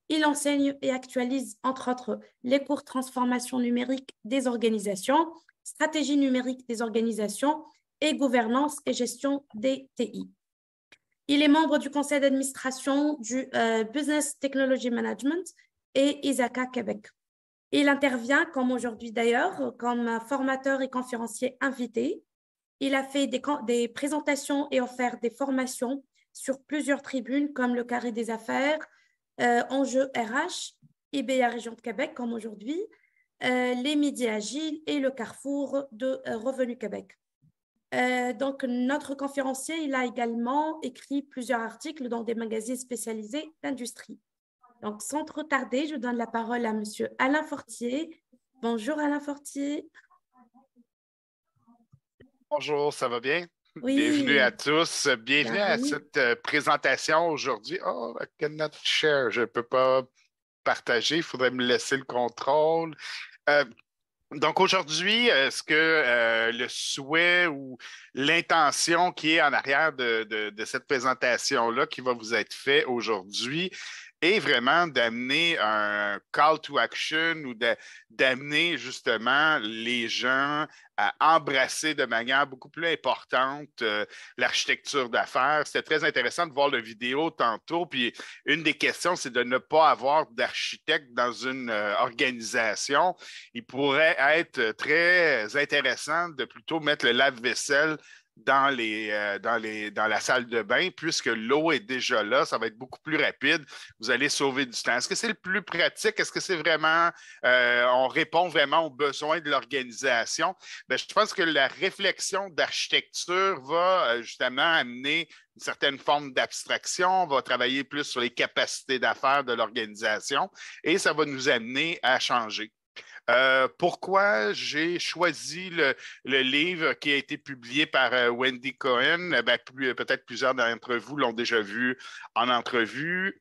Il enseigne et actualise, entre autres, les cours transformation numérique des organisations, stratégie numérique des organisations et gouvernance et gestion des TI. Il est membre du conseil d'administration du Business Technology Management et ISACA Québec. Il intervient, comme aujourd'hui d'ailleurs, comme formateur et conférencier invité. Il a fait des présentations et offert des formations sur plusieurs tribunes comme le Carré des Affaires, Enjeux RH, IBA Région de Québec, comme aujourd'hui, les Midi Agiles et le Carrefour de Revenu Québec. Donc, notre conférencier, il a également écrit plusieurs articles dans des magazines spécialisés d'industrie. Donc, sans trop tarder, je donne la parole à M. Alain Fortier. Bonjour Alain Fortier. Bonjour, ça va bien? Bienvenue à Oui, tous. Bienvenue à bienvenue. cette présentation aujourd'hui. Oh, I cannot share. Je ne peux pas partager. Il faudrait me laisser le contrôle. Euh, donc aujourd'hui, est-ce que le souhait ou l'intention qui est en arrière de cette présentation-là qui va vous être fait aujourd'hui est vraiment d'amener un call to action ou d'amener justement les gens à embrasser de manière beaucoup plus importante l'architecture d'affaires. C'était très intéressant de voir la vidéo tantôt. Puis une des questions, c'est de ne pas avoir d'architecte dans une organisation. Il pourrait être très intéressant de plutôt mettre le lave-vaisselle dans la salle de bain, puisque l'eau est déjà là, ça va être beaucoup plus rapide. Vous allez sauver du temps. Est-ce que c'est le plus pratique? Est-ce que c'est vraiment, on répond vraiment aux besoins de l'organisation? Bien, je pense que la réflexion d'architecture va justement amener une certaine forme d'abstraction, on va travailler plus sur les capacités d'affaires de l'organisation et ça va nous amener à changer. Pourquoi j'ai choisi le livre qui a été publié par Wendy Cohen? Ben, peut-être plusieurs d'entre vous l'ont déjà vu en entrevue.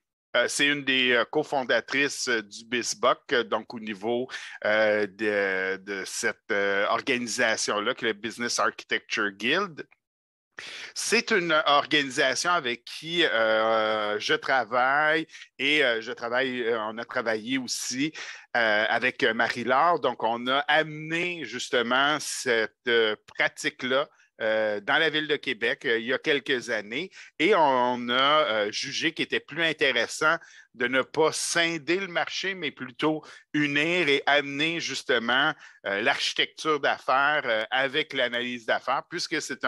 C'est une des cofondatrices du BISBOC, donc au niveau de cette organisation-là, qui est le Business Architecture Guild. C'est une organisation avec qui je travaille et on a travaillé aussi avec Marie-Laure. Donc, on a amené justement cette pratique-là dans la ville de Québec il y a quelques années et on a jugé qu'il était plus intéressant de ne pas scinder le marché, mais plutôt unir et amener justement l'architecture d'affaires avec l'analyse d'affaires, puisque c'est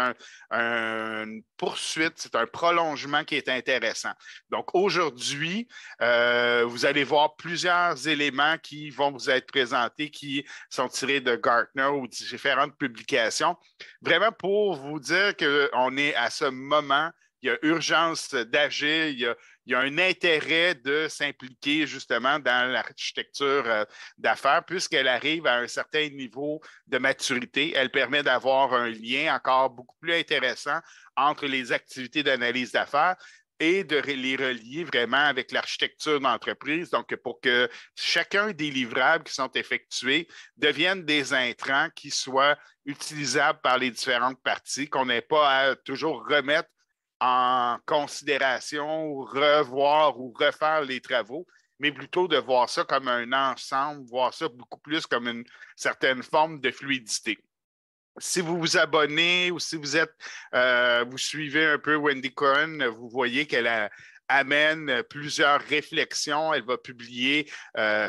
une poursuite, c'est un prolongement qui est intéressant. Donc aujourd'hui, vous allez voir plusieurs éléments qui vont vous être présentés, qui sont tirés de Gartner ou différentes publications, vraiment pour vous dire qu'on est à ce moment, il y a urgence d'agir, il y a un intérêt de s'impliquer justement dans l'architecture d'affaires puisqu'elle arrive à un certain niveau de maturité. Elle permet d'avoir un lien encore beaucoup plus intéressant entre les activités d'analyse d'affaires et de les relier vraiment avec l'architecture d'entreprise. Donc, pour que chacun des livrables qui sont effectués deviennent des intrants qui soient utilisables par les différentes parties, qu'on n'ait pas à toujours remettre en considération ou revoir ou refaire les travaux, mais plutôt de voir ça comme un ensemble, voir ça beaucoup plus comme une certaine forme de fluidité. Si vous vous abonnez ou si vous suivez un peu Wendy Cohen, vous voyez qu'elle amène plusieurs réflexions. Elle va publier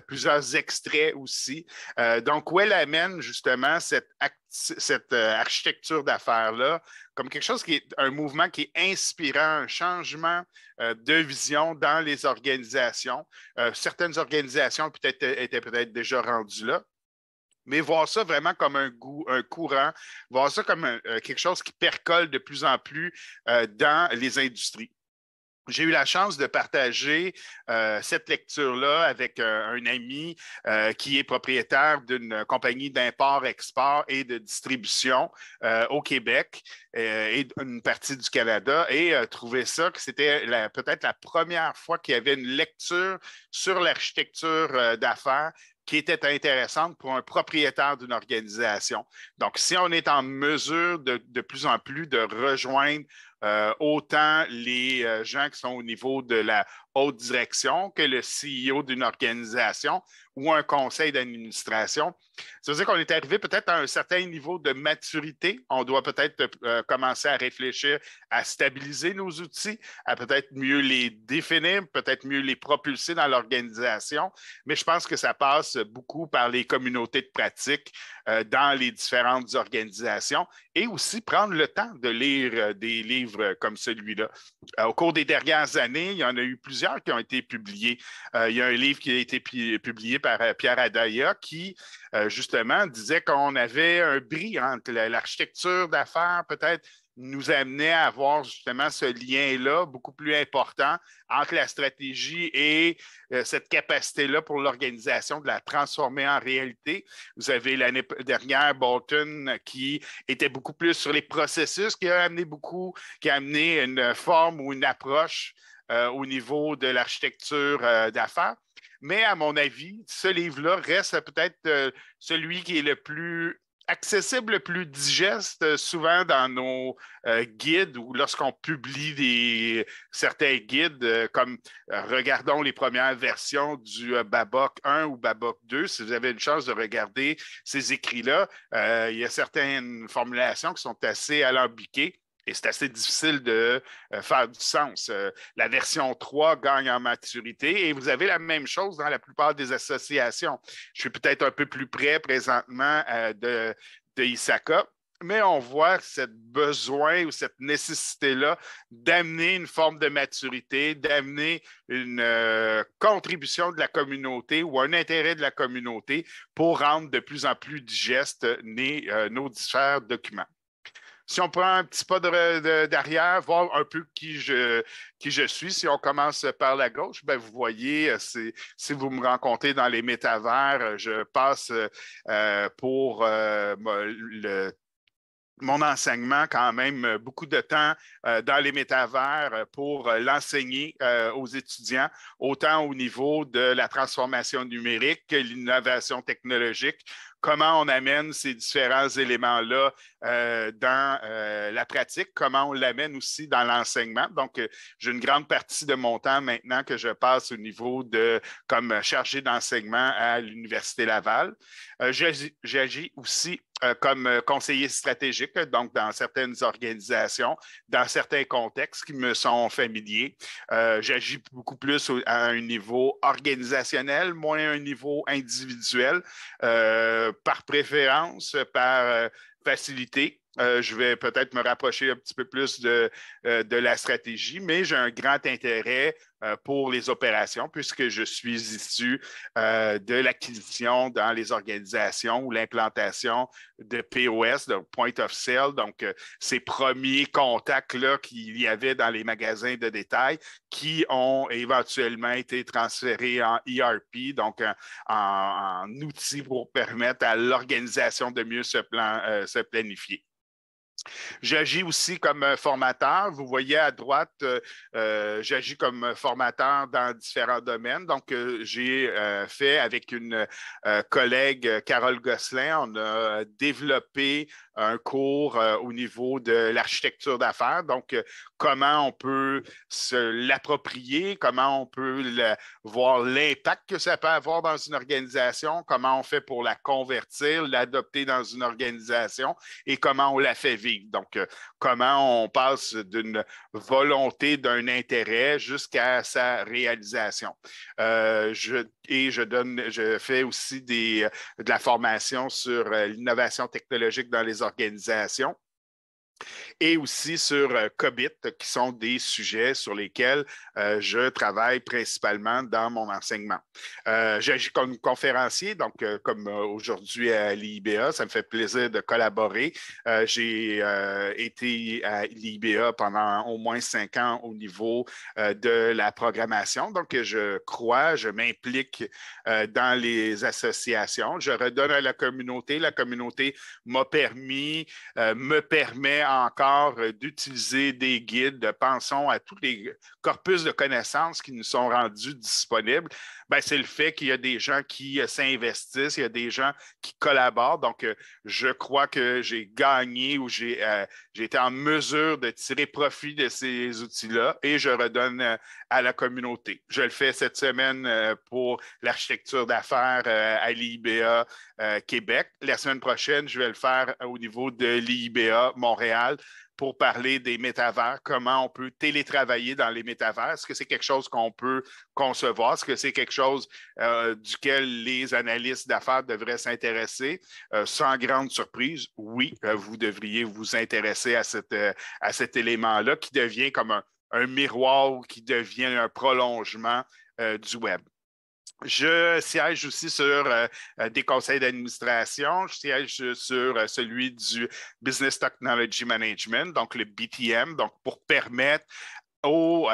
plusieurs extraits aussi. Donc, où elle amène justement cette architecture d'affaires-là comme quelque chose qui est un mouvement qui est inspirant, un changement de vision dans les organisations. Certaines organisations étaient peut-être déjà rendues là, mais voir ça vraiment comme un courant, voir ça comme quelque chose qui percole de plus en plus dans les industries. J'ai eu la chance de partager cette lecture-là avec un ami qui est propriétaire d'une compagnie d'import-export et de distribution au Québec et une partie du Canada et trouvé ça que c'était peut-être la première fois qu'il y avait une lecture sur l'architecture d'affaires qui était intéressante pour un propriétaire d'une organisation. Donc, si on est en mesure de plus en plus de rejoindre autant les gens qui sont au niveau de la haute direction que le CEO d'une organisation ou un conseil d'administration. Ça veut dire qu'on est arrivé peut-être à un certain niveau de maturité. On doit peut-être commencer à réfléchir à stabiliser nos outils, à peut-être mieux les définir, peut-être mieux les propulser dans l'organisation. Mais je pense que ça passe beaucoup par les communautés de pratique dans les différentes organisations et aussi prendre le temps de lire des livres comme celui-là. Au cours des dernières années, il y en a eu plusieurs qui ont été publiés. Il y a un livre qui a été publié par Pierre Adaya qui, justement, disait qu'on avait un bris entre l'architecture d'affaires, peut-être nous amenait à avoir justement ce lien-là beaucoup plus important entre la stratégie et cette capacité-là pour l'organisation de la transformer en réalité. Vous avez l'année dernière Bolton qui était beaucoup plus sur les processus, qui a amené une forme ou une approche au niveau de l'architecture d'affaires. Mais à mon avis, ce livre-là reste peut-être celui qui est le plus accessible, le plus digeste, souvent dans nos guides ou lorsqu'on publie certains guides, comme regardons les premières versions du Babok 1 ou Babok 2. Si vous avez une chance de regarder ces écrits-là, il y a certaines formulations qui sont assez alambiquées. Et c'est assez difficile de faire du sens. La version 3 gagne en maturité et vous avez la même chose dans la plupart des associations. Je suis peut-être un peu plus près présentement de Isaka, mais on voit ce besoin ou cette nécessité-là d'amener une forme de maturité, d'amener une contribution de la communauté ou un intérêt de la communauté pour rendre de plus en plus digestes nos différents documents. Si on prend un petit pas derrière, voir un peu qui je suis, si on commence par la gauche, ben vous voyez, si vous me rencontrez dans les métavers, je passe pour mon enseignement quand même beaucoup de temps dans les métavers pour l'enseigner aux étudiants, autant au niveau de la transformation numérique que l'innovation technologique. Comment on amène ces différents éléments-là dans la pratique, comment on l'amène aussi dans l'enseignement. Donc, j'ai une grande partie de mon temps maintenant que je passe au niveau comme chargé d'enseignement à l'Université Laval. J'agis aussi comme conseiller stratégique, donc dans certaines organisations, dans certains contextes qui me sont familiers. J'agis beaucoup plus à un niveau organisationnel, moins à un niveau individuel, par préférence, par facilité. Je vais peut-être me rapprocher un petit peu plus de la stratégie, mais j'ai un grand intérêt pour les opérations puisque je suis issu de l'acquisition dans les organisations ou l'implantation de POS, de Point of Sale, donc ces premiers contacts-là qu'il y avait dans les magasins de détail qui ont éventuellement été transférés en ERP, donc en outil pour permettre à l'organisation de mieux se planifier. J'agis aussi comme formateur. Vous voyez à droite, j'agis comme formateur dans différents domaines. Donc, j'ai fait avec une collègue, Carole Gosselin, on a développé un cours au niveau de l'architecture d'affaires. Donc, comment on peut se l'approprier, comment on peut voir l'impact que ça peut avoir dans une organisation, comment on fait pour la convertir, l'adopter dans une organisation et comment on la fait vivre. Donc, comment on passe d'une volonté, d'un intérêt jusqu'à sa réalisation. Je fais aussi de la formation sur l'innovation technologique dans les organisations et aussi sur COBIT, qui sont des sujets sur lesquels je travaille principalement dans mon enseignement. J'agis comme conférencier, donc comme aujourd'hui à l'IIBA, ça me fait plaisir de collaborer. J'ai été à l'IIBA pendant au moins 5 ans au niveau de la programmation, donc je m'implique dans les associations, je redonne à la communauté me permet encore part d'utiliser des guides, pensons à tous les corpus de connaissances qui nous sont rendus disponibles, ben, c'est le fait qu'il y a des gens qui s'investissent, il y a des gens qui collaborent. Donc, je crois que j'ai gagné ou j'ai été en mesure de tirer profit de ces outils-là et je redonne à la communauté. Je le fais cette semaine pour l'architecture d'affaires à l'IIBA Québec. La semaine prochaine, je vais le faire au niveau de l'IIBA Montréal pour parler des métavers, comment on peut télétravailler dans les métavers. Est-ce que c'est quelque chose qu'on peut concevoir? Est-ce que c'est quelque chose duquel les analystes d'affaires devraient s'intéresser? Sans grande surprise, oui, vous devriez vous intéresser à cet élément-là qui devient comme un miroir ou qui devient un prolongement du web. Je siège aussi sur des conseils d'administration. Je siège sur celui du Business Technology Management, donc le BTM, donc pour permettre aux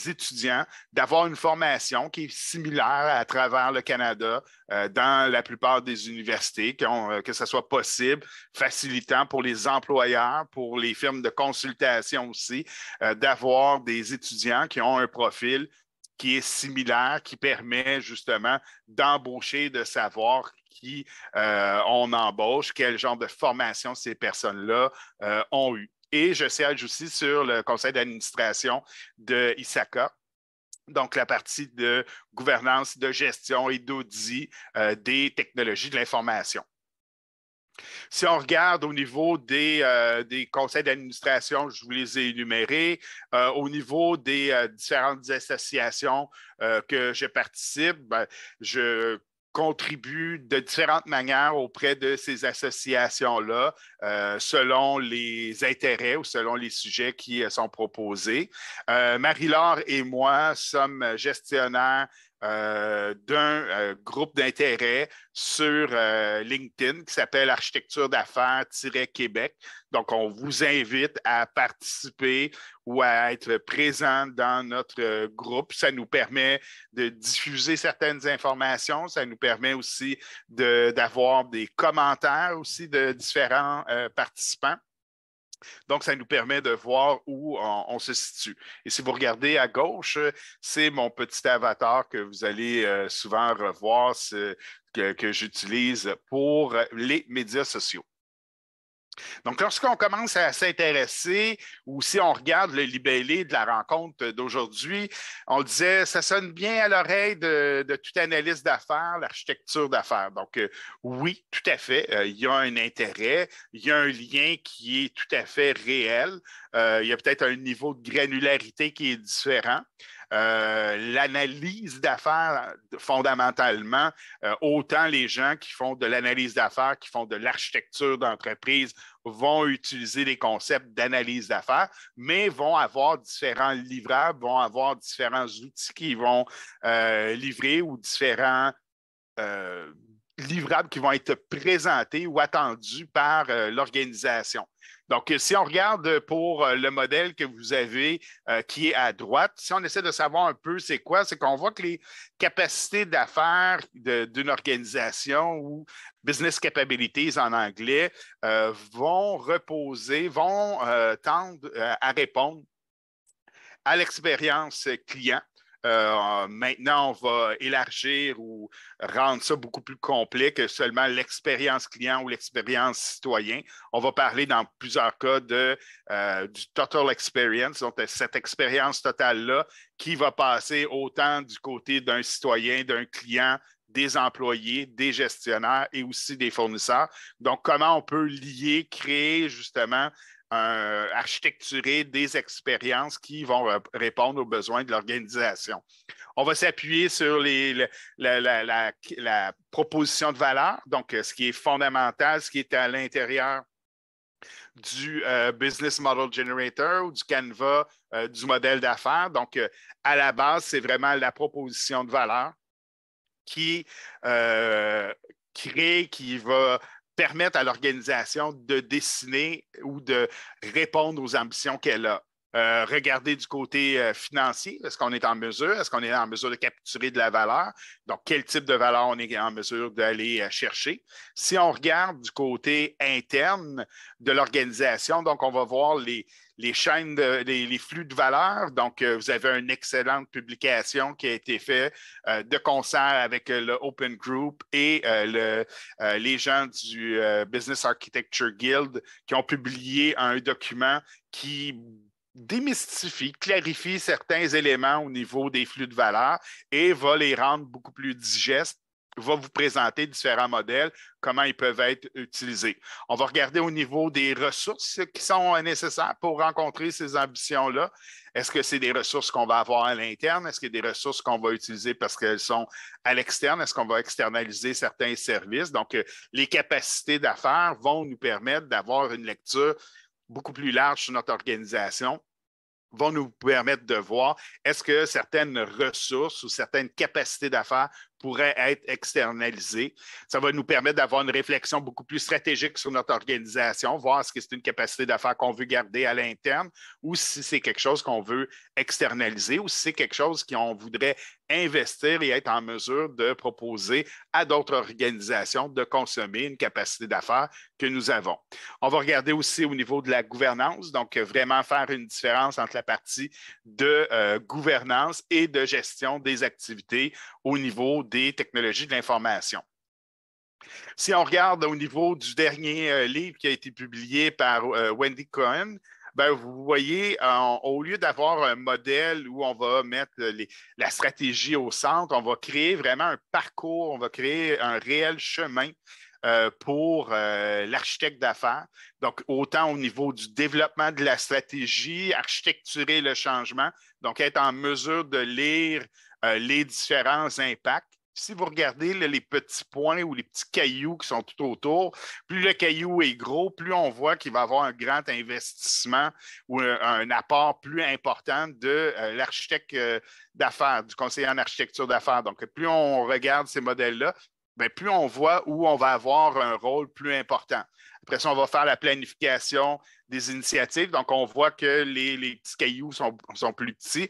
étudiants d'avoir une formation qui est similaire à travers le Canada dans la plupart des universités, que ce soit possible, facilitant pour les employeurs, pour les firmes de consultation aussi, d'avoir des étudiants qui ont un profil qui est similaire, qui permet justement d'embaucher, de savoir qui on embauche, quel genre de formation ces personnes-là ont eu. Et je siège aussi sur le conseil d'administration de ISACA, donc la partie de gouvernance, de gestion et d'audit des technologies de l'information. Si on regarde au niveau des conseils d'administration, je vous les ai énumérés. Au niveau des différentes associations que je participe, ben, je contribue de différentes manières auprès de ces associations-là, selon les intérêts ou selon les sujets qui sont proposés. Marie-Laure et moi sommes gestionnaires d'un groupe d'intérêt sur LinkedIn qui s'appelle Architecture d'affaires-Québec. Donc, on vous invite à participer ou à être présent dans notre groupe. Ça nous permet de diffuser certaines informations. Ça nous permet aussi d'avoir des commentaires aussi de différents participants. Donc, ça nous permet de voir où on se situe. Et si vous regardez à gauche, c'est mon petit avatar que vous allez souvent revoir, que j'utilise pour les médias sociaux. Donc, lorsqu'on commence à s'intéresser ou si on regarde le libellé de la rencontre d'aujourd'hui, on disait, ça sonne bien à l'oreille de toute analyste d'affaires, l'architecture d'affaires. Donc, oui, tout à fait, il y a un intérêt, il y a un lien qui est tout à fait réel. Il y a peut-être un niveau de granularité qui est différent. L'analyse d'affaires, fondamentalement, autant les gens qui font de l'analyse d'affaires, qui font de l'architecture d'entreprise, vont utiliser les concepts d'analyse d'affaires, mais vont avoir différents livrables, vont avoir différents outils qui vont livrer ou différents livrables qui vont être présentés ou attendus par l'organisation. Donc, si on regarde pour le modèle que vous avez qui est à droite, si on essaie de savoir un peu c'est quoi, c'est qu'on voit que les capacités d'affaires d'une organisation ou business capabilities en anglais vont reposer, vont tendre à répondre à l'expérience client. Maintenant, on va élargir ou rendre ça beaucoup plus complet que seulement l'expérience client ou l'expérience citoyen. On va parler dans plusieurs cas du total experience, donc cette expérience totale-là qui va passer autant du côté d'un citoyen, d'un client, des employés, des gestionnaires et aussi des fournisseurs. Donc, comment on peut lier, créer justement architecturer des expériences qui vont répondre aux besoins de l'organisation. On va s'appuyer sur la proposition de valeur, donc ce qui est fondamental, ce qui est à l'intérieur du Business Model Generator ou du Canva du modèle d'affaires. Donc, à la base, c'est vraiment la proposition de valeur qui crée, qui va permettre à l'organisation de dessiner ou de répondre aux ambitions qu'elle a. regarder du côté financier. Est-ce qu'on est en mesure? Est-ce qu'on est en mesure de capturer de la valeur? Donc, quel type de valeur on est en mesure d'aller chercher? Si on regarde du côté interne de l'organisation, donc on va voir les chaînes, les flux de valeur. Donc, vous avez une excellente publication qui a été faite de concert avec le Open Group et les gens du Business Architecture Guild qui ont publié un document qui démystifie, clarifie certains éléments au niveau des flux de valeur et va les rendre beaucoup plus digestes, va vous présenter différents modèles, comment ils peuvent être utilisés. On va regarder au niveau des ressources qui sont nécessaires pour rencontrer ces ambitions-là. Est-ce que c'est des ressources qu'on va avoir à l'interne? Est-ce qu'il y a des ressources qu'on va utiliser parce qu'elles sont à l'externe? Est-ce qu'on va externaliser certains services? Donc, les capacités d'affaires vont nous permettre d'avoir une lecture beaucoup plus large sur notre organisation, vont nous permettre de voir est-ce que certaines ressources ou certaines capacités d'affaires pourraient être externalisées. Ça va nous permettre d'avoir une réflexion beaucoup plus stratégique sur notre organisation, voir si c'est une capacité d'affaires qu'on veut garder à l'interne ou si c'est quelque chose qu'on veut externaliser ou si c'est quelque chose qu'on voudrait investir et être en mesure de proposer à d'autres organisations de consommer une capacité d'affaires que nous avons. On va regarder aussi au niveau de la gouvernance, donc vraiment faire une différence entre la partie de gouvernance et de gestion des activités au niveau des technologies de l'information. Si on regarde au niveau du dernier livre qui a été publié par Wendy Cohen, ben, vous voyez, au lieu d'avoir un modèle où on va mettre la stratégie au centre, on va créer vraiment un parcours, on va créer un réel chemin pour l'architecte d'affaires. Donc, autant au niveau du développement de la stratégie, architecturer le changement, donc être en mesure de lire les différents impacts. Si vous regardez les petits points ou les petits cailloux qui sont tout autour, plus le caillou est gros, plus on voit qu'il va y avoir un grand investissement ou un apport plus important de l'architecte d'affaires, du conseiller en architecture d'affaires. Donc, plus on regarde ces modèles-là, bien, plus on voit où on va avoir un rôle plus important. Après ça, on va faire la planification des initiatives. Donc, on voit que les petits cailloux sont plus petits.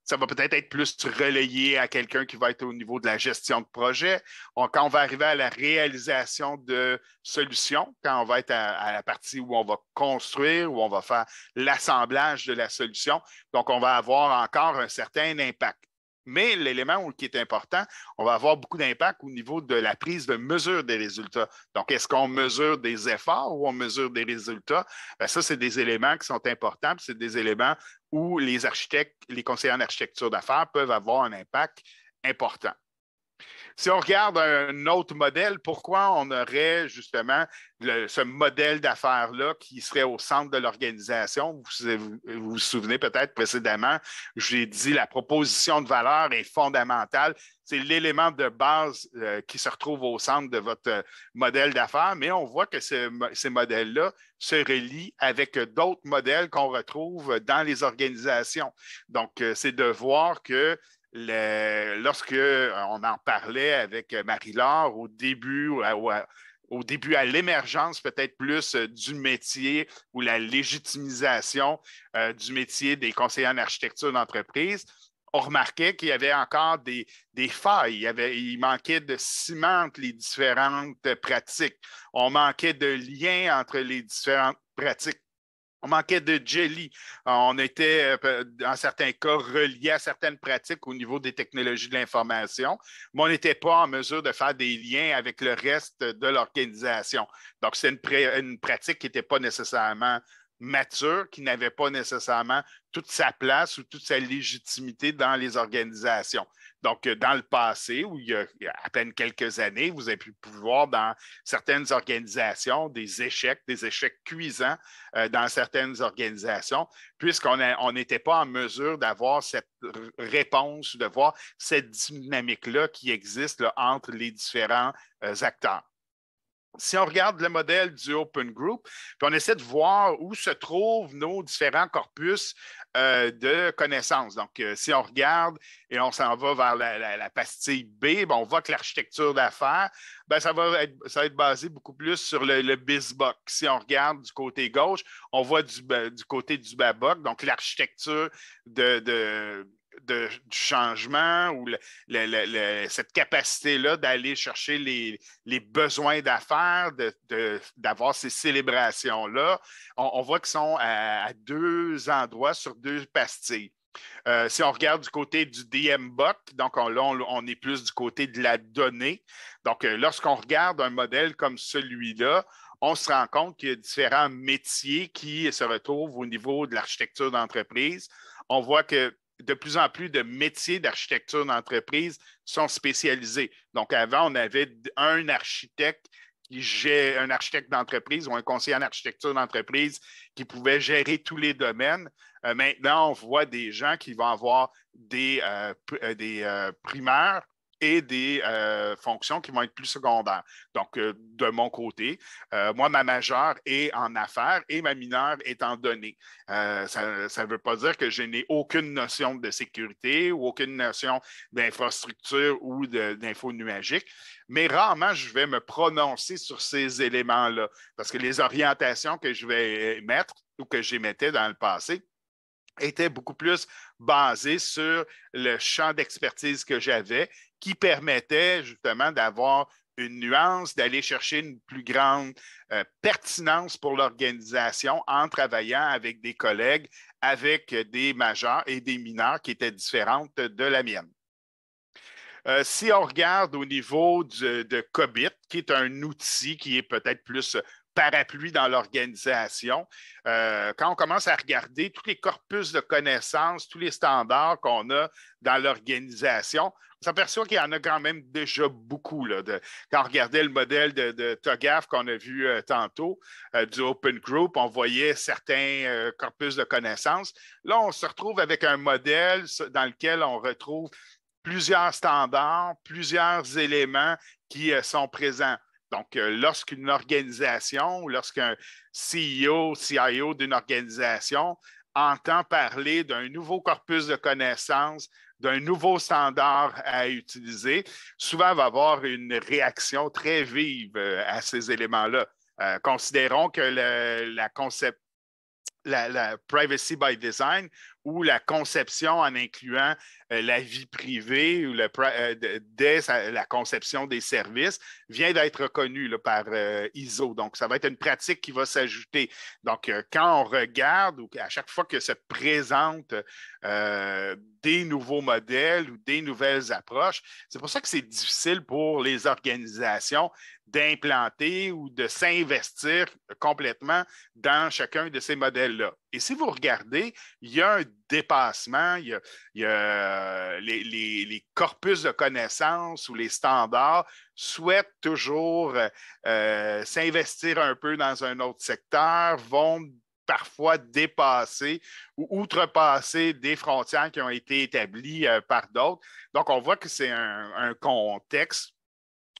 Ça va peut-être être plus relayé à quelqu'un qui va être au niveau de la gestion de projet. Quand on va arriver à la réalisation de solutions, quand on va être à la partie où on va construire, où on va faire l'assemblage de la solution, donc on va avoir encore un certain impact. Mais l'élément qui est important, on va avoir beaucoup d'impact au niveau de la prise de mesure des résultats. Donc, est-ce qu'on mesure des efforts ou on mesure des résultats? Bien, ça, c'est des éléments qui sont importants. C'est des éléments où les architectes, les conseillers en architecture d'affaires peuvent avoir un impact important. Si on regarde un autre modèle, pourquoi on aurait justement ce modèle d'affaires-là qui serait au centre de l'organisation? Vous vous souvenez peut-être précédemment, j'ai dit la proposition de valeur est fondamentale. C'est l'élément de base qui se retrouve au centre de votre modèle d'affaires, mais on voit que ces modèles-là se relient avec d'autres modèles qu'on retrouve dans les organisations. Donc, c'est de voir que lorsque on en parlait avec Marie-Laure au début, à l'émergence peut-être plus du métier ou la légitimisation du métier des conseillers en architecture d'entreprise, on remarquait qu'il y avait encore des failles. Il manquait de ciment entre les différentes pratiques. On manquait de lien entre les différentes pratiques. On manquait de jelly. On était, dans certains cas, reliés à certaines pratiques au niveau des technologies de l'information, mais on n'était pas en mesure de faire des liens avec le reste de l'organisation. Donc, c'est une pratique qui n'était pas nécessairement mature, qui n'avait pas nécessairement toute sa place ou toute sa légitimité dans les organisations. Donc, dans le passé, où il y a à peine quelques années, vous avez pu voir dans certaines organisations des échecs cuisants dans certaines organisations, puisqu'on n'était pas en mesure d'avoir cette réponse, de voir cette dynamique-là qui existe là, entre les différents acteurs. Si on regarde le modèle du Open Group, puis on essaie de voir où se trouvent nos différents corpus de connaissances. Donc, si on regarde et on s'en va vers la pastille B, ben, on voit que l'architecture d'affaires, ben, ça va être basé beaucoup plus sur le BizBook. Si on regarde du côté gauche, on voit du côté du BABOK, donc l'architecture du changement ou cette capacité-là d'aller chercher les besoins d'affaires, d'avoir ces célébrations-là. On voit qu'ils sont à deux endroits sur deux pastilles. Si on regarde du côté du DMBOK, donc là, on est plus du côté de la donnée. Donc, lorsqu'on regarde un modèle comme celui-là, on se rend compte qu'il y a différents métiers qui se retrouvent au niveau de l'architecture d'entreprise. On voit que de plus en plus de métiers d'architecture d'entreprise sont spécialisés. Donc, avant, on avait un architecte d'entreprise ou un conseiller en architecture d'entreprise qui pouvait gérer tous les domaines. Maintenant, on voit des gens qui vont avoir des primaires et des fonctions qui vont être plus secondaires. Donc, de mon côté, moi, ma majeure est en affaires et ma mineure est en données. Ça ne veut pas dire que je n'ai aucune notion de sécurité ou aucune notion d'infrastructure ou d'info nuagique, mais rarement je vais me prononcer sur ces éléments-là parce que les orientations que je vais mettre ou que j'émettais dans le passé était beaucoup plus basé sur le champ d'expertise que j'avais qui permettait justement d'avoir une nuance, d'aller chercher une plus grande pertinence pour l'organisation en travaillant avec des collègues, avec des majeurs et des mineurs qui étaient différentes de la mienne. Si on regarde au niveau de COBIT, qui est un outil qui est peut-être plus parapluie dans l'organisation, quand on commence à regarder tous les corpus de connaissances, tous les standards qu'on a dans l'organisation, on s'aperçoit qu'il y en a quand même déjà beaucoup. Là, quand on regardait le modèle de TOGAF qu'on a vu tantôt, du Open Group, on voyait certains corpus de connaissances. Là, on se retrouve avec un modèle dans lequel on retrouve plusieurs standards, plusieurs éléments qui sont présents. Donc, lorsqu'une organisation ou lorsqu'un CEO, CIO d'une organisation entend parler d'un nouveau corpus de connaissances, d'un nouveau standard à utiliser, souvent va avoir une réaction très vive à ces éléments-là. Considérons que la privacy by design ou la conception en incluant la vie privée ou dès la conception des services vient d'être reconnue là, par ISO. Donc, ça va être une pratique qui va s'ajouter. Donc, quand on regarde ou à chaque fois que se présentent des nouveaux modèles ou des nouvelles approches, c'est pour ça que c'est difficile pour les organisations d'implanter ou de s'investir complètement dans chacun de ces modèles-là. Et si vous regardez, il y a un dépassement, il y a les corpus de connaissances ou les standards souhaitent toujours s'investir un peu dans un autre secteur, vont parfois dépasser ou outrepasser des frontières qui ont été établies par d'autres. Donc, on voit que c'est un contexte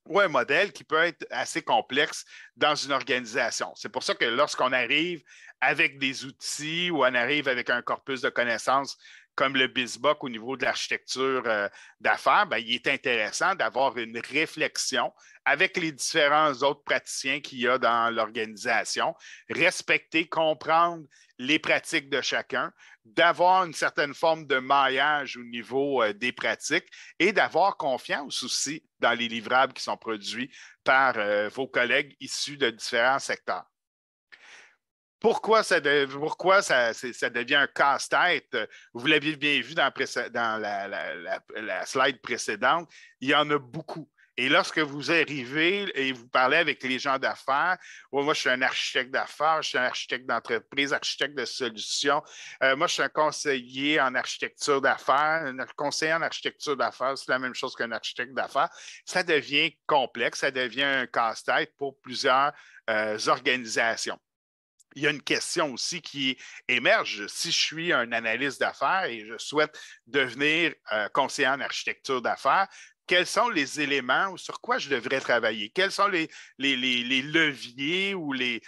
ou un modèle qui peut être assez complexe dans une organisation. C'est pour ça que lorsqu'on arrive avec des outils ou on arrive avec un corpus de connaissances comme le BizBook au niveau de l'architecture d'affaires, bien, il est intéressant d'avoir une réflexion avec les différents autres praticiens qu'il y a dans l'organisation, respecter, comprendre les pratiques de chacun, d'avoir une certaine forme de maillage au niveau des pratiques et d'avoir confiance aussi dans les livrables qui sont produits par vos collègues issus de différents secteurs. Pourquoi ça devient un casse-tête? Vous l'aviez bien vu dans la slide précédente, il y en a beaucoup. Et lorsque vous arrivez et vous parlez avec les gens d'affaires, moi, je suis un architecte d'affaires, je suis un architecte d'entreprise, architecte de solutions. Moi, je suis un conseiller en architecture d'affaires. Un conseiller en architecture d'affaires, c'est la même chose qu'un architecte d'affaires. Ça devient complexe, ça devient un casse-tête pour plusieurs organisations. Il y a une question aussi qui émerge. Si je suis un analyste d'affaires et je souhaite devenir conseiller en architecture d'affaires, quels sont les éléments ou sur quoi je devrais travailler? Quels sont les leviers ou les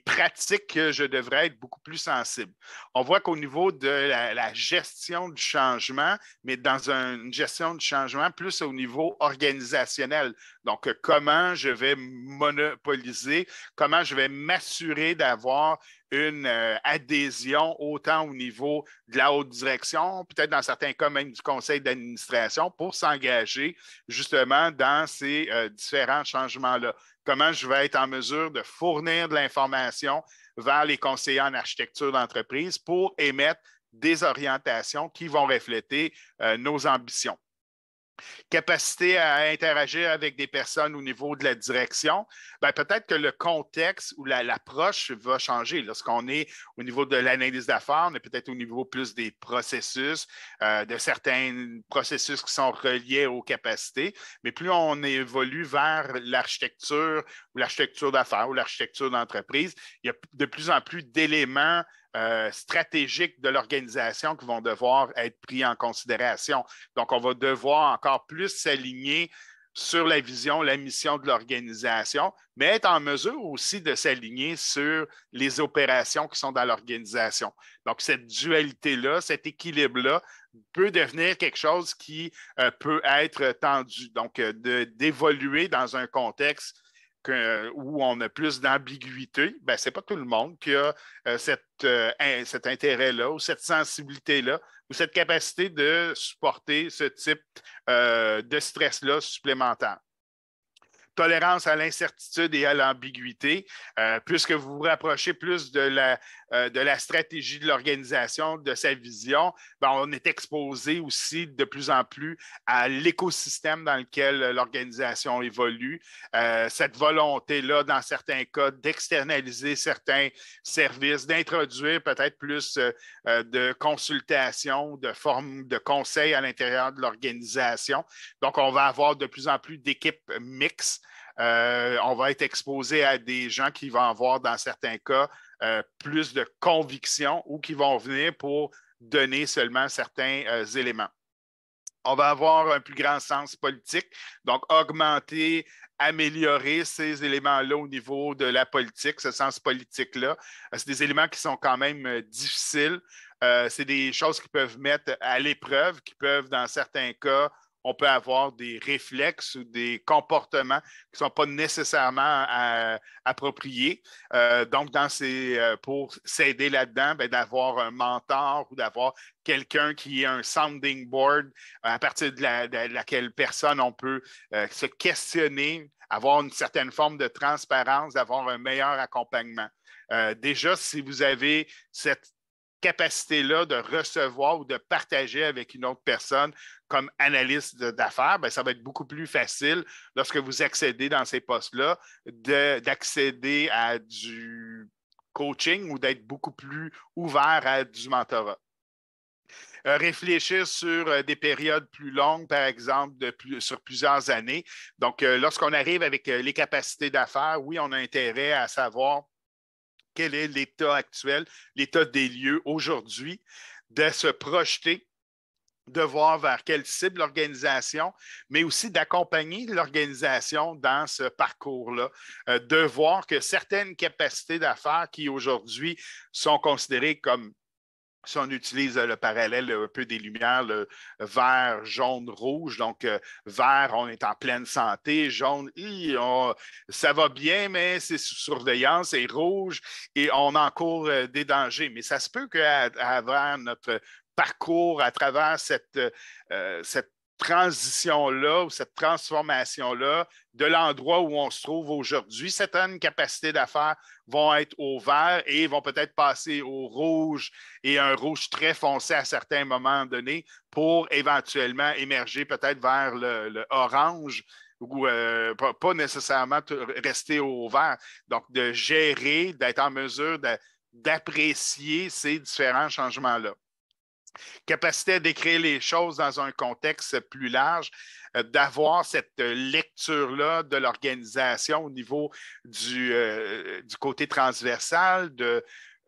pratiques que je devrais être beaucoup plus sensible? On voit qu'au niveau de la gestion du changement, mais dans une gestion du changement plus au niveau organisationnel. Donc, comment je vais monopoliser, comment je vais m'assurer d'avoir une adhésion autant au niveau de la haute direction, peut-être dans certains cas même du conseil d'administration, pour s'engager justement dans ces différents changements-là. Comment je vais être en mesure de fournir de l'information vers les conseillers en architecture d'entreprise pour émettre des orientations qui vont refléter nos ambitions. Capacité à interagir avec des personnes au niveau de la direction, bien, peut-être que le contexte ou l'approche va changer. Lorsqu'on est au niveau de l'analyse d'affaires, on est peut-être au niveau plus des processus, de certains processus qui sont reliés aux capacités, mais plus on évolue vers l'architecture ou l'architecture d'affaires ou l'architecture d'entreprise, il y a de plus en plus d'éléments stratégiques de l'organisation qui vont devoir être pris en considération. Donc, on va devoir encore plus s'aligner sur la vision, la mission de l'organisation, mais être en mesure aussi de s'aligner sur les opérations qui sont dans l'organisation. Donc, cette dualité-là, cet équilibre-là peut devenir quelque chose qui peut être tendu. Donc, d'évoluer dans un contexte où on a plus d'ambiguïté, ben, ce n'est pas tout le monde qui a cet intérêt-là ou cette sensibilité-là ou cette capacité de supporter ce type de stress-là supplémentaire. Tolérance à l'incertitude et à l'ambiguïté, puisque vous vous rapprochez plus de la stratégie de l'organisation, de sa vision, ben, on est exposé aussi de plus en plus à l'écosystème dans lequel l'organisation évolue. Cette volonté-là, dans certains cas, d'externaliser certains services, d'introduire peut-être plus de consultation, de formes de conseils à l'intérieur de l'organisation. Donc, on va avoir de plus en plus d'équipes mixtes. On va être exposé à des gens qui vont avoir, dans certains cas, plus de conviction ou qui vont venir pour donner seulement certains éléments. On va avoir un plus grand sens politique, donc augmenter, améliorer ces éléments-là au niveau de la politique, ce sens politique-là. C'est des éléments qui sont quand même difficiles. C'est des choses qui peuvent mettre à l'épreuve, qui peuvent, dans certains cas, on peut avoir des réflexes ou des comportements qui ne sont pas nécessairement appropriés. Donc, pour s'aider là-dedans, bien, d'avoir un mentor ou d'avoir quelqu'un qui est un sounding board à partir de laquelle personne on peut se questionner, avoir une certaine forme de transparence, d'avoir un meilleur accompagnement. Déjà, si vous avez cette capacité-là de recevoir ou de partager avec une autre personne comme analyste d'affaires, bien, ça va être beaucoup plus facile lorsque vous accédez dans ces postes-là d'accéder à du coaching ou d'être beaucoup plus ouvert à du mentorat. Réfléchir sur des périodes plus longues, par exemple, sur plusieurs années. Donc, lorsqu'on arrive avec les capacités d'affaires, oui, on a intérêt à savoir quel est l'état actuel, l'état des lieux aujourd'hui, de se projeter, de voir vers quelle cible l'organisation, mais aussi d'accompagner l'organisation dans ce parcours-là, de voir que certaines capacités d'affaires qui aujourd'hui sont considérées comme, si on utilise le parallèle un peu des lumières, le vert, jaune, rouge, donc vert, on est en pleine santé, jaune, ça va bien, mais c'est sous surveillance, et rouge, et on encourt des dangers. Mais ça se peut qu'à travers notre parcours, à travers cette transition-là ou cette transformation-là de l'endroit où on se trouve aujourd'hui, certaines capacités d'affaires vont être au vert et vont peut-être passer au rouge et un rouge très foncé à certains moments donnés pour éventuellement émerger peut-être vers le orange ou pas nécessairement rester au vert. Donc, de gérer, d'être en mesure d'apprécier ces différents changements-là. Capacité à décrire les choses dans un contexte plus large, d'avoir cette lecture-là de l'organisation au niveau du côté transversal, de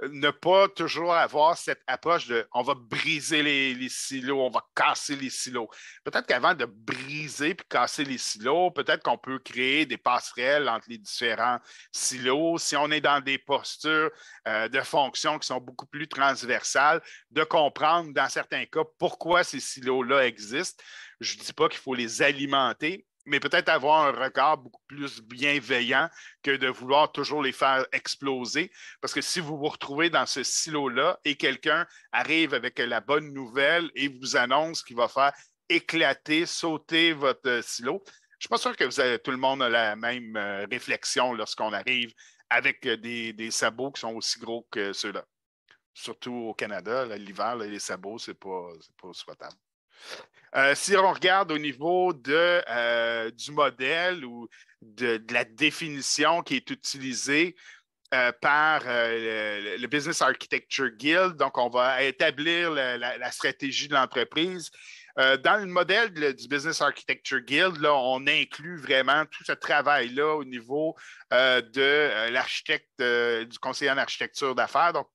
ne pas toujours avoir cette approche de on va briser les silos, on va casser les silos. Peut-être qu'avant de briser puis casser les silos, peut-être qu'on peut créer des passerelles entre les différents silos. Si on est dans des postures de fonctions qui sont beaucoup plus transversales, de comprendre dans certains cas pourquoi ces silos-là existent. Je ne dis pas qu'il faut les alimenter, mais peut-être avoir un regard beaucoup plus bienveillant que de vouloir toujours les faire exploser. Parce que si vous vous retrouvez dans ce silo-là et quelqu'un arrive avec la bonne nouvelle et vous annonce qu'il va faire éclater, sauter votre silo, je ne suis pas sûr que tout le monde a la même réflexion lorsqu'on arrive avec des sabots qui sont aussi gros que ceux-là. Surtout au Canada, l'hiver, les sabots, c'est pas souhaitable. Si on regarde au niveau du modèle ou de la définition qui est utilisée par le Business Architecture Guild, donc on va établir la stratégie de l'entreprise. Dans le modèle du Business Architecture Guild, là, on inclut vraiment tout ce travail-là au niveau de l'architecte, du conseiller en architecture d'affaires. Donc,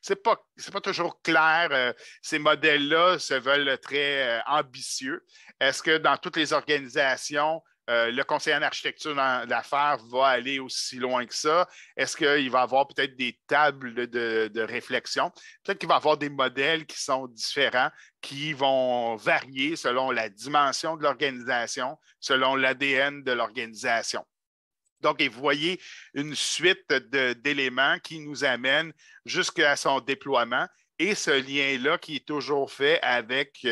c'est pas toujours clair. Ces modèles-là se veulent très ambitieux. Est-ce que dans toutes les organisations, le conseiller en architecture d'affaires va aller aussi loin que ça? Est-ce qu'il va y avoir peut-être des tables de réflexion? Peut-être qu'il va y avoir des modèles qui sont différents, qui vont varier selon la dimension de l'organisation, selon l'ADN de l'organisation. Donc, vous voyez une suite d'éléments qui nous amènent jusqu'à son déploiement et ce lien-là qui est toujours fait avec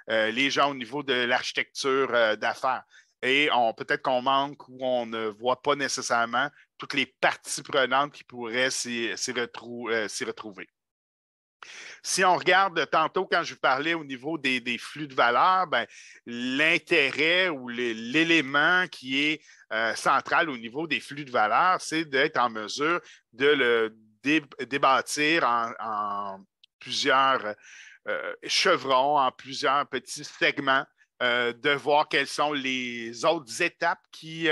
les gens au niveau de l'architecture d'affaires. Et peut-être qu'on manque ou on ne voit pas nécessairement toutes les parties prenantes qui pourraient s'y retrouver. Si on regarde tantôt, quand je vous parlais au niveau des flux de valeur, l'intérêt ou l'élément qui est central au niveau des flux de valeur, c'est d'être en mesure de le débâtir en plusieurs chevrons, en plusieurs petits segments, de voir quelles sont les autres étapes qui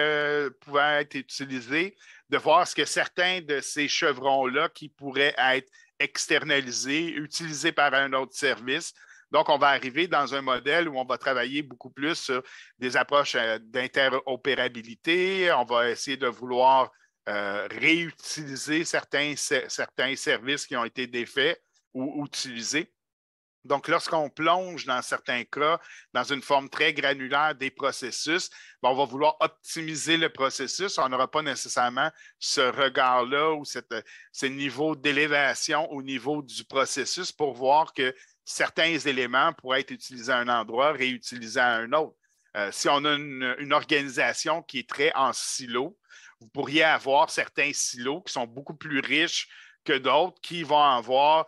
pouvaient être utilisées, de voir ce que certains de ces chevrons-là qui pourraient être externalisés, utilisés par un autre service. Donc, on va arriver dans un modèle où on va travailler beaucoup plus sur des approches d'interopérabilité. On va essayer de vouloir réutiliser certains services qui ont été défaits ou utilisés. Donc, lorsqu'on plonge dans certains cas, dans une forme très granulaire des processus, on va vouloir optimiser le processus. On n'aura pas nécessairement ce regard-là ou ce niveau d'élévation au niveau du processus pour voir que certains éléments pourraient être utilisés à un endroit, réutilisés à un autre. Si on a une organisation qui est très en silo, vous pourriez avoir certains silos qui sont beaucoup plus riches que d'autres, qui vont avoir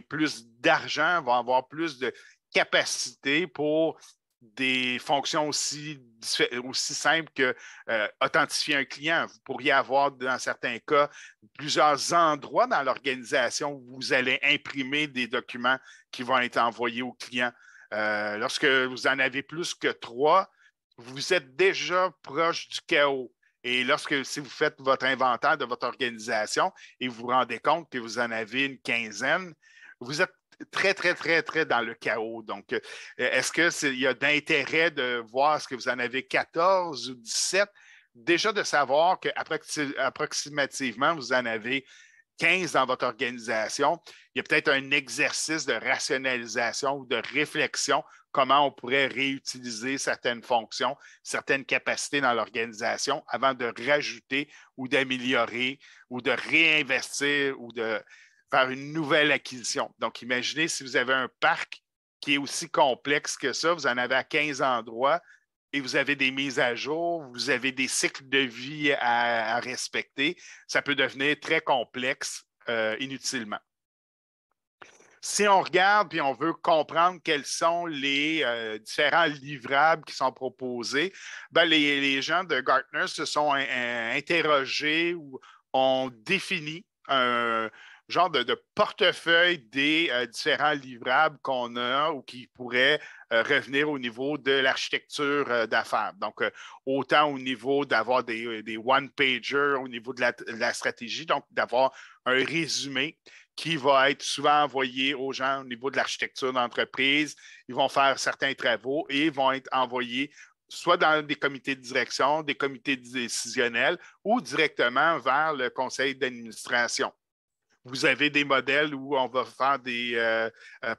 plus d'argent, vont avoir plus de capacité pour des fonctions aussi simples que authentifier un client. Vous pourriez avoir, dans certains cas, plusieurs endroits dans l'organisation où vous allez imprimer des documents qui vont être envoyés au client. Lorsque vous en avez plus que 3, vous êtes déjà proche du chaos. Et si vous faites votre inventaire de votre organisation et vous vous rendez compte que vous en avez une quinzaine, vous êtes très, très, très, très dans le chaos. Donc, est-ce qu'il y a d'intérêt de voir ce que vous en avez 14 ou 17? Déjà de savoir qu'approximativement, vous en avez 15 dans votre organisation, il y a peut-être un exercice de rationalisation ou de réflexion, comment on pourrait réutiliser certaines fonctions, certaines capacités dans l'organisation avant de rajouter ou d'améliorer ou de réinvestir ou de faire une nouvelle acquisition. Donc, imaginez si vous avez un parc qui est aussi complexe que ça, vous en avez à 15 endroits, et vous avez des mises à jour, vous avez des cycles de vie à respecter, ça peut devenir très complexe inutilement. Si on regarde et on veut comprendre quels sont les différents livrables qui sont proposés, les gens de Gartner se sont interrogés ou ont défini genre de portefeuille des différents livrables qu'on a ou qui pourraient revenir au niveau de l'architecture d'affaires. Donc, autant au niveau d'avoir des one-pagers, au niveau de la stratégie, donc d'avoir un résumé qui va être souvent envoyé aux gens au niveau de l'architecture d'entreprise. Ils vont faire certains travaux et vont être envoyés soit dans des comités de direction, des comités décisionnels ou directement vers le conseil d'administration. Vous avez des modèles où on va faire des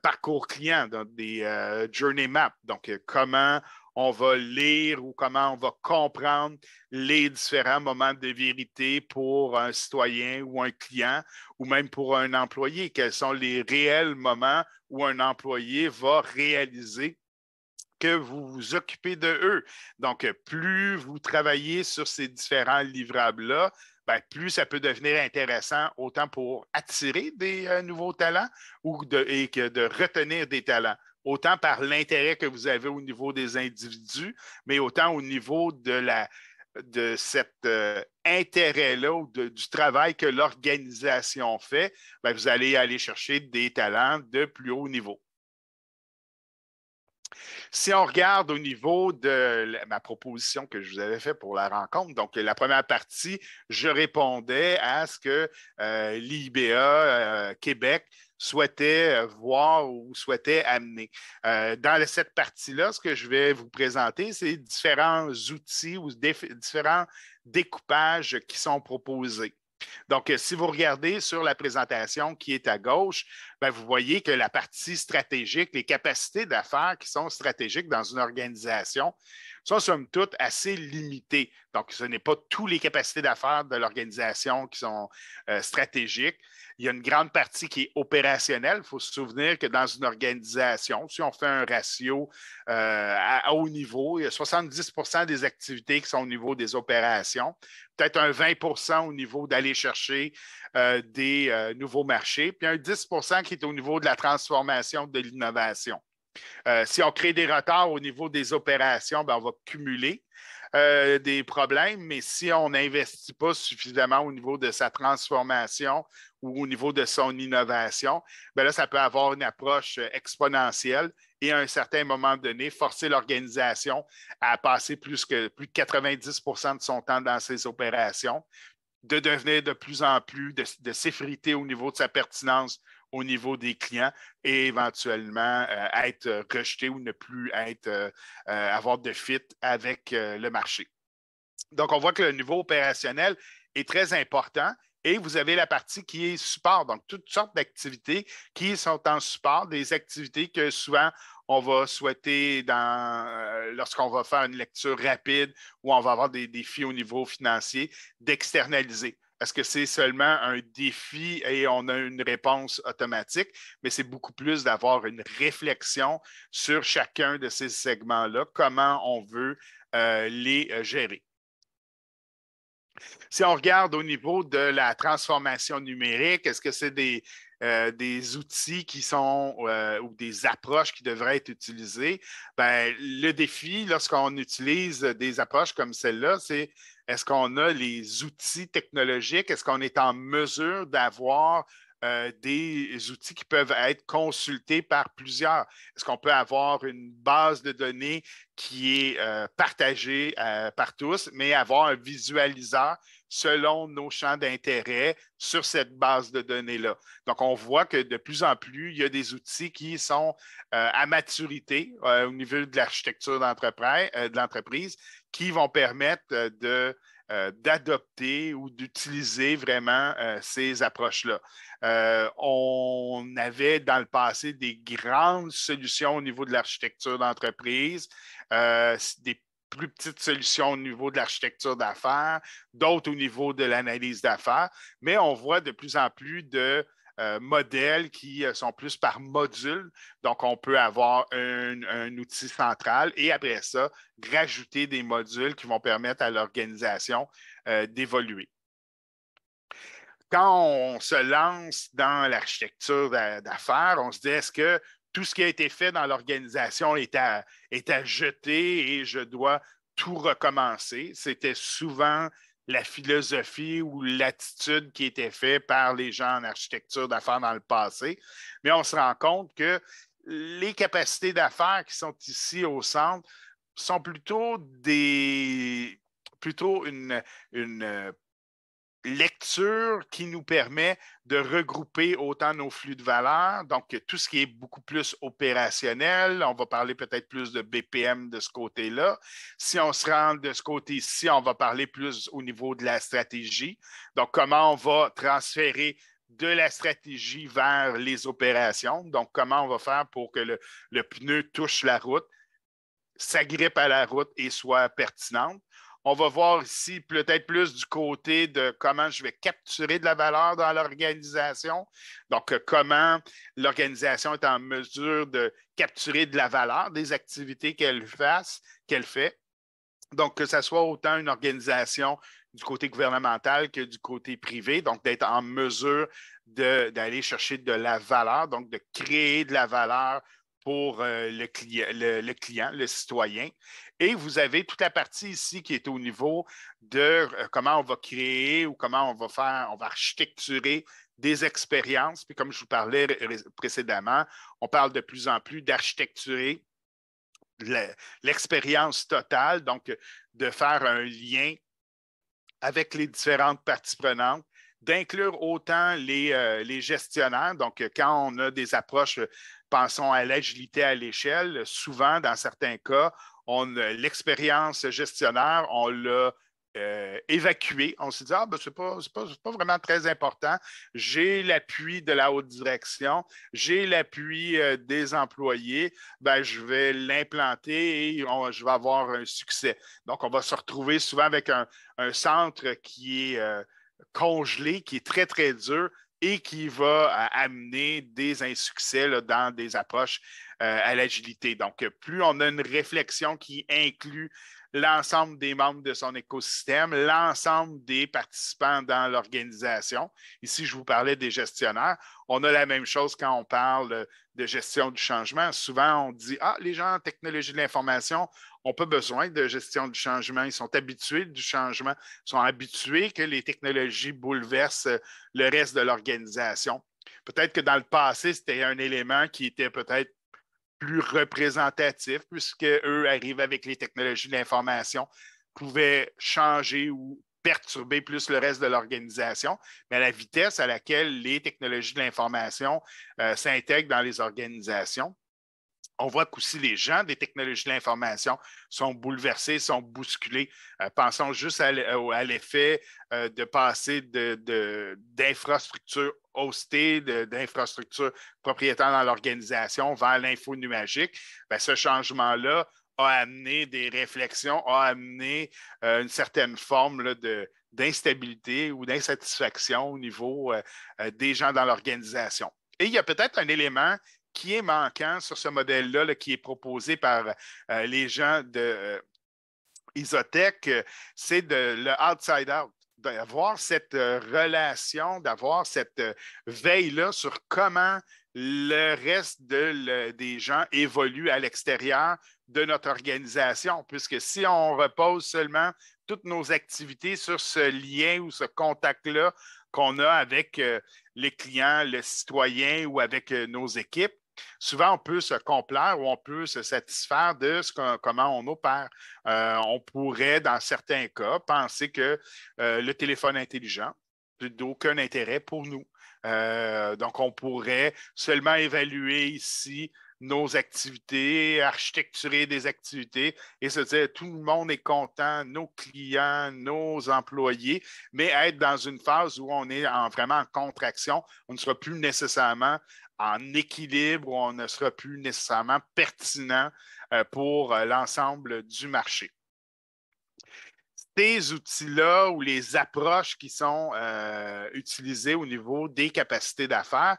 parcours clients, donc des journey maps. Donc, comment on va lire ou comment on va comprendre les différents moments de vérité pour un citoyen ou un client ou même pour un employé. Quels sont les réels moments où un employé va réaliser que vous vous occupez de eux. Donc, plus vous travaillez sur ces différents livrables-là, bien, plus ça peut devenir intéressant autant pour attirer des nouveaux talents et que de retenir des talents, autant par l'intérêt que vous avez au niveau des individus, mais autant au niveau de cet intérêt-là ou du travail que l'organisation fait, bien, vous allez aller chercher des talents de plus haut niveau. Si on regarde au niveau de ma proposition que je vous avais faite pour la rencontre, donc la première partie, je répondais à ce que l'IBA Québec souhaitait voir ou souhaitait amener. Dans cette partie-là, ce que je vais vous présenter, c'est différents outils ou différents découpages qui sont proposés. Donc, si vous regardez sur la présentation qui est à gauche, bien, vous voyez que la partie stratégique, les capacités d'affaires qui sont stratégiques dans une organisation sont somme toute assez limitées. Donc, ce n'est pas toutes les capacités d'affaires de l'organisation qui sont stratégiques. Il y a une grande partie qui est opérationnelle. Il faut se souvenir que dans une organisation, si on fait un ratio à haut niveau, il y a 70% des activités qui sont au niveau des opérations, peut-être un 20% au niveau d'aller chercher des nouveaux marchés, puis un 10% qui est au niveau de la transformation de l'innovation. Si on crée des retards au niveau des opérations, bien, on va cumuler des problèmes, mais si on n'investit pas suffisamment au niveau de sa transformation ou au niveau de son innovation, bien là, ça peut avoir une approche exponentielle et à un certain moment donné, forcer l'organisation à passer plus de 90% de son temps dans ses opérations, de devenir de plus en plus, de s'effriter au niveau de sa pertinence au niveau des clients et éventuellement être rejeté ou ne plus avoir de fit avec le marché. Donc, on voit que le niveau opérationnel est très important et vous avez la partie qui est support, donc toutes sortes d'activités qui sont en support, des activités que souvent on va souhaiter lorsqu'on va faire une lecture rapide ou on va avoir des défis au niveau financier, d'externaliser. Est-ce que c'est seulement un défi et on a une réponse automatique? Mais c'est beaucoup plus d'avoir une réflexion sur chacun de ces segments-là, comment on veut les gérer. Si on regarde au niveau de la transformation numérique, est-ce que c'est des outils qui sont ou des approches qui devraient être utilisées? Bien, le défi, lorsqu'on utilise des approches comme celle-là, c'est est-ce qu'on a les outils technologiques? Est-ce qu'on est en mesure d'avoir des outils qui peuvent être consultés par plusieurs? Est-ce qu'on peut avoir une base de données qui est partagée par tous, mais avoir un visualiseur selon nos champs d'intérêt sur cette base de données-là? Donc, on voit que de plus en plus, il y a des outils qui sont à maturité au niveau de l'architecture de l'entreprise qui vont permettre d'adopter ou d'utiliser vraiment ces approches-là. On avait dans le passé des grandes solutions au niveau de l'architecture d'entreprise, des plus petites solutions au niveau de l'architecture d'affaires, d'autres au niveau de l'analyse d'affaires, mais on voit de plus en plus de modèles qui sont plus par module. Donc, on peut avoir un outil central et après ça, rajouter des modules qui vont permettre à l'organisation d'évoluer. Quand on se lance dans l'architecture d'affaires, on se dit, est-ce que tout ce qui a été fait dans l'organisation est à jeter et je dois tout recommencer? C'était souvent la philosophie ou l'attitude qui était faite par les gens en architecture d'affaires dans le passé, mais on se rend compte que les capacités d'affaires qui sont ici au centre sont plutôt une lecture qui nous permet de regrouper autant nos flux de valeurs, donc tout ce qui est beaucoup plus opérationnel, on va parler peut-être plus de BPM de ce côté-là. Si on se rend de ce côté-ci, on va parler plus au niveau de la stratégie, donc comment on va transférer de la stratégie vers les opérations, donc comment on va faire pour que le pneu touche la route, s'agrippe à la route et soit pertinente. On va voir ici peut-être plus du côté de comment je vais capturer de la valeur dans l'organisation. Donc, comment l'organisation est en mesure de capturer de la valeur des activités qu'elle fait. Donc, que ce soit autant une organisation du côté gouvernemental que du côté privé, donc d'être en mesure d'aller chercher de la valeur, donc de créer de la valeur pour le client, le citoyen. Et vous avez toute la partie ici qui est au niveau de comment on va créer ou comment on va architecturer des expériences. Puis comme je vous parlais précédemment, on parle de plus en plus d'architecturer l'expérience totale, donc de faire un lien avec les différentes parties prenantes, d'inclure autant les gestionnaires. Donc, quand on a des approches, pensons à l'agilité à l'échelle, souvent, dans certains cas, l'expérience gestionnaire, on l'a évacué. On s'est dit, ah, ben, c'est pas vraiment très important. J'ai l'appui de la haute direction, j'ai l'appui des employés, ben, je vais l'implanter et je vais avoir un succès. Donc, on va se retrouver souvent avec un centre qui est congelé, qui est très, très dur et qui va amener des insuccès là, dans des approches à l'agilité. Donc, plus on a une réflexion qui inclut l'ensemble des membres de son écosystème, l'ensemble des participants dans l'organisation. Ici, je vous parlais des gestionnaires. On a la même chose quand on parle de gestion du changement. Souvent, on dit, ah, les gens en technologie de l'information n'ont pas besoin de gestion du changement. Ils sont habitués du changement, ils sont habitués que les technologies bouleversent le reste de l'organisation. Peut-être que dans le passé, c'était un élément qui était peut-être plus représentatif, puisque eux arrivent avec les technologies de l'information, pouvaient changer ou perturber plus le reste de l'organisation, mais à la vitesse à laquelle les technologies de l'information s'intègrent dans les organisations, on voit qu'aussi les gens des technologies de l'information sont bouleversés, sont bousculés. Pensons juste à l'effet de passer d'infrastructures hostées, d'infrastructures propriétaires dans l'organisation vers l'info numérique. Bien, ce changement-là a amené des réflexions, a amené une certaine forme là, d'instabilité ou d'insatisfaction au niveau des gens dans l'organisation. Et il y a peut-être un élément qui est manquant sur ce modèle-là, là, qui est proposé par les gens de Isotech, c'est le outside-out, d'avoir cette relation, d'avoir cette veille-là sur comment le reste des gens évolue à l'extérieur de notre organisation, puisque si on repose seulement toutes nos activités sur ce lien ou ce contact-là qu'on a avec les clients, le citoyen ou avec nos équipes, souvent, on peut se complaire ou on peut se satisfaire de comment on opère. On pourrait, dans certains cas, penser que le téléphone intelligent n'a d'aucun intérêt pour nous. Donc, on pourrait seulement évaluer ici nos activités, architecturer des activités et se dire tout le monde est content, nos clients, nos employés, mais être dans une phase où on est vraiment en contraction, on ne sera plus nécessairement en équilibre, où on ne sera plus nécessairement pertinent pour l'ensemble du marché. Ces outils-là ou les approches qui sont utilisées au niveau des capacités d'affaires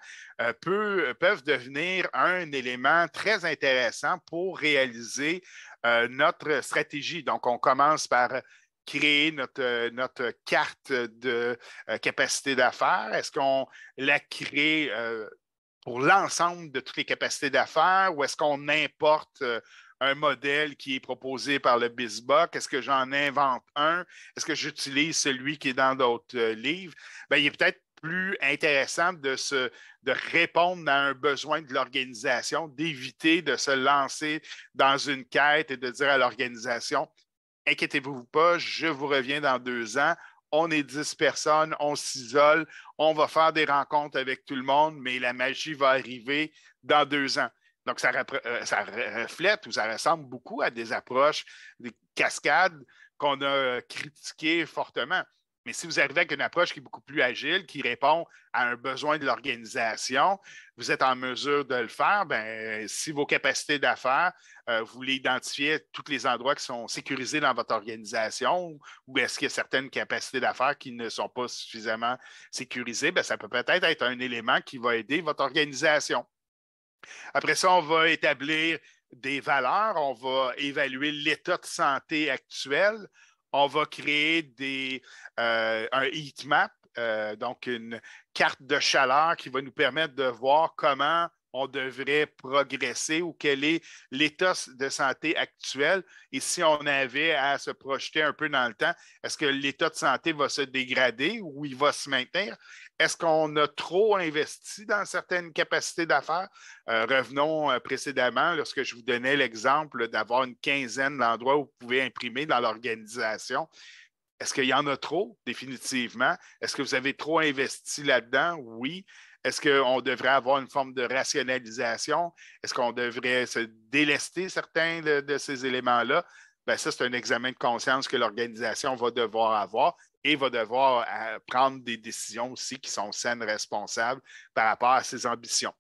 peuvent devenir un élément très intéressant pour réaliser notre stratégie. Donc, on commence par créer notre carte de capacité d'affaires. Est-ce qu'on la crée pour l'ensemble de toutes les capacités d'affaires ou est-ce qu'on importe un modèle qui est proposé par le BizBook? Est-ce que j'en invente un? Est-ce que j'utilise celui qui est dans d'autres livres? Bien, il est peut-être plus intéressant de répondre à un besoin de l'organisation, d'éviter de se lancer dans une quête et de dire à l'organisation, inquiétez-vous pas, je vous reviens dans 2 ans. On est 10 personnes, on s'isole, on va faire des rencontres avec tout le monde, mais la magie va arriver dans 2 ans. Donc, ça reflète ou ça ressemble beaucoup à des approches, des cascades qu'on a critiquées fortement. Mais si vous arrivez avec une approche qui est beaucoup plus agile, qui répond à un besoin de l'organisation, vous êtes en mesure de le faire. Bien, si vos capacités d'affaires, vous voulez identifier tous les endroits qui sont sécurisés dans votre organisation ou est-ce qu'il y a certaines capacités d'affaires qui ne sont pas suffisamment sécurisées, bien, ça peut peut-être être un élément qui va aider votre organisation. Après ça, on va établir des valeurs, on va évaluer l'état de santé actuel, on va créer un heat map, donc une carte de chaleur qui va nous permettre de voir comment on devrait progresser ou quel est l'état de santé actuel. Et si on avait à se projeter un peu dans le temps, est-ce que l'état de santé va se dégrader ou il va se maintenir? Est-ce qu'on a trop investi dans certaines capacités d'affaires? Revenons précédemment, lorsque je vous donnais l'exemple d'avoir une quinzaine d'endroits où vous pouvez imprimer dans l'organisation. Est-ce qu'il y en a trop, définitivement? Est-ce que vous avez trop investi là-dedans? Oui. Est-ce qu'on devrait avoir une forme de rationalisation? Est-ce qu'on devrait se délester certains de ces éléments-là? Bien, ça, c'est un examen de conscience que l'organisation va devoir avoir et va devoir prendre des décisions aussi qui sont saines, responsables par rapport à ses ambitions.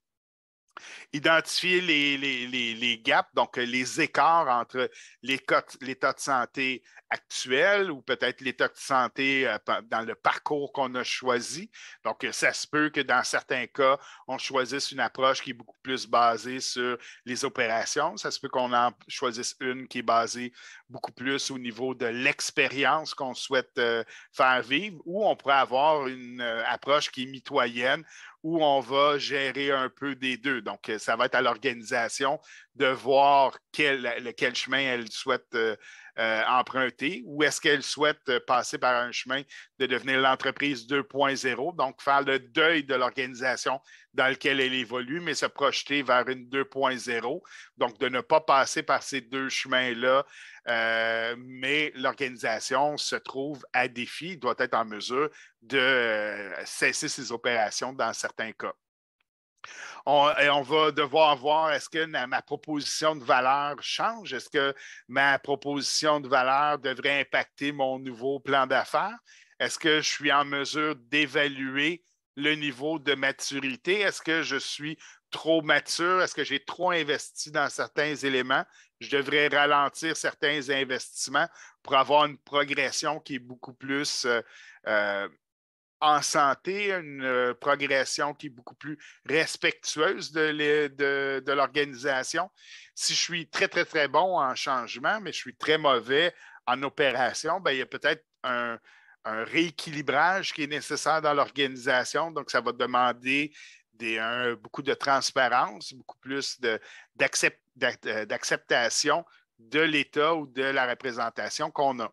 Identifier les gaps, donc les écarts entre l'état de santé actuel ou peut-être l'état de santé dans le parcours qu'on a choisi. Donc, ça se peut que dans certains cas, on choisisse une approche qui est beaucoup plus basée sur les opérations. Ça se peut qu'on en choisisse une qui est basée beaucoup plus au niveau de l'expérience qu'on souhaite faire vivre, ou on pourrait avoir une approche qui est mitoyenne où on va gérer un peu des deux. Donc, ça va être à l'organisation de voir quel chemin elle souhaite emprunter, ou est-ce qu'elle souhaite passer par un chemin de devenir l'entreprise 2.0, donc faire le deuil de l'organisation dans laquelle elle évolue, mais se projeter vers une 2.0, donc de ne pas passer par ces deux chemins-là, mais l'organisation se trouve à défi, doit être en mesure de cesser ses opérations dans certains cas. On va devoir voir, est-ce que ma proposition de valeur change? Est-ce que ma proposition de valeur devrait impacter mon nouveau plan d'affaires? Est-ce que je suis en mesure d'évaluer le niveau de maturité? Est-ce que je suis trop mature? Est-ce que j'ai trop investi dans certains éléments? Je devrais ralentir certains investissements pour avoir une progression qui est beaucoup plus en santé, une progression qui est beaucoup plus respectueuse de l'organisation. Si je suis très, très, très bon en changement, mais je suis très mauvais en opération, bien, il y a peut-être un rééquilibrage qui est nécessaire dans l'organisation. Donc, ça va demander beaucoup de transparence, beaucoup plus d'acceptation de l'État ou de la représentation qu'on a.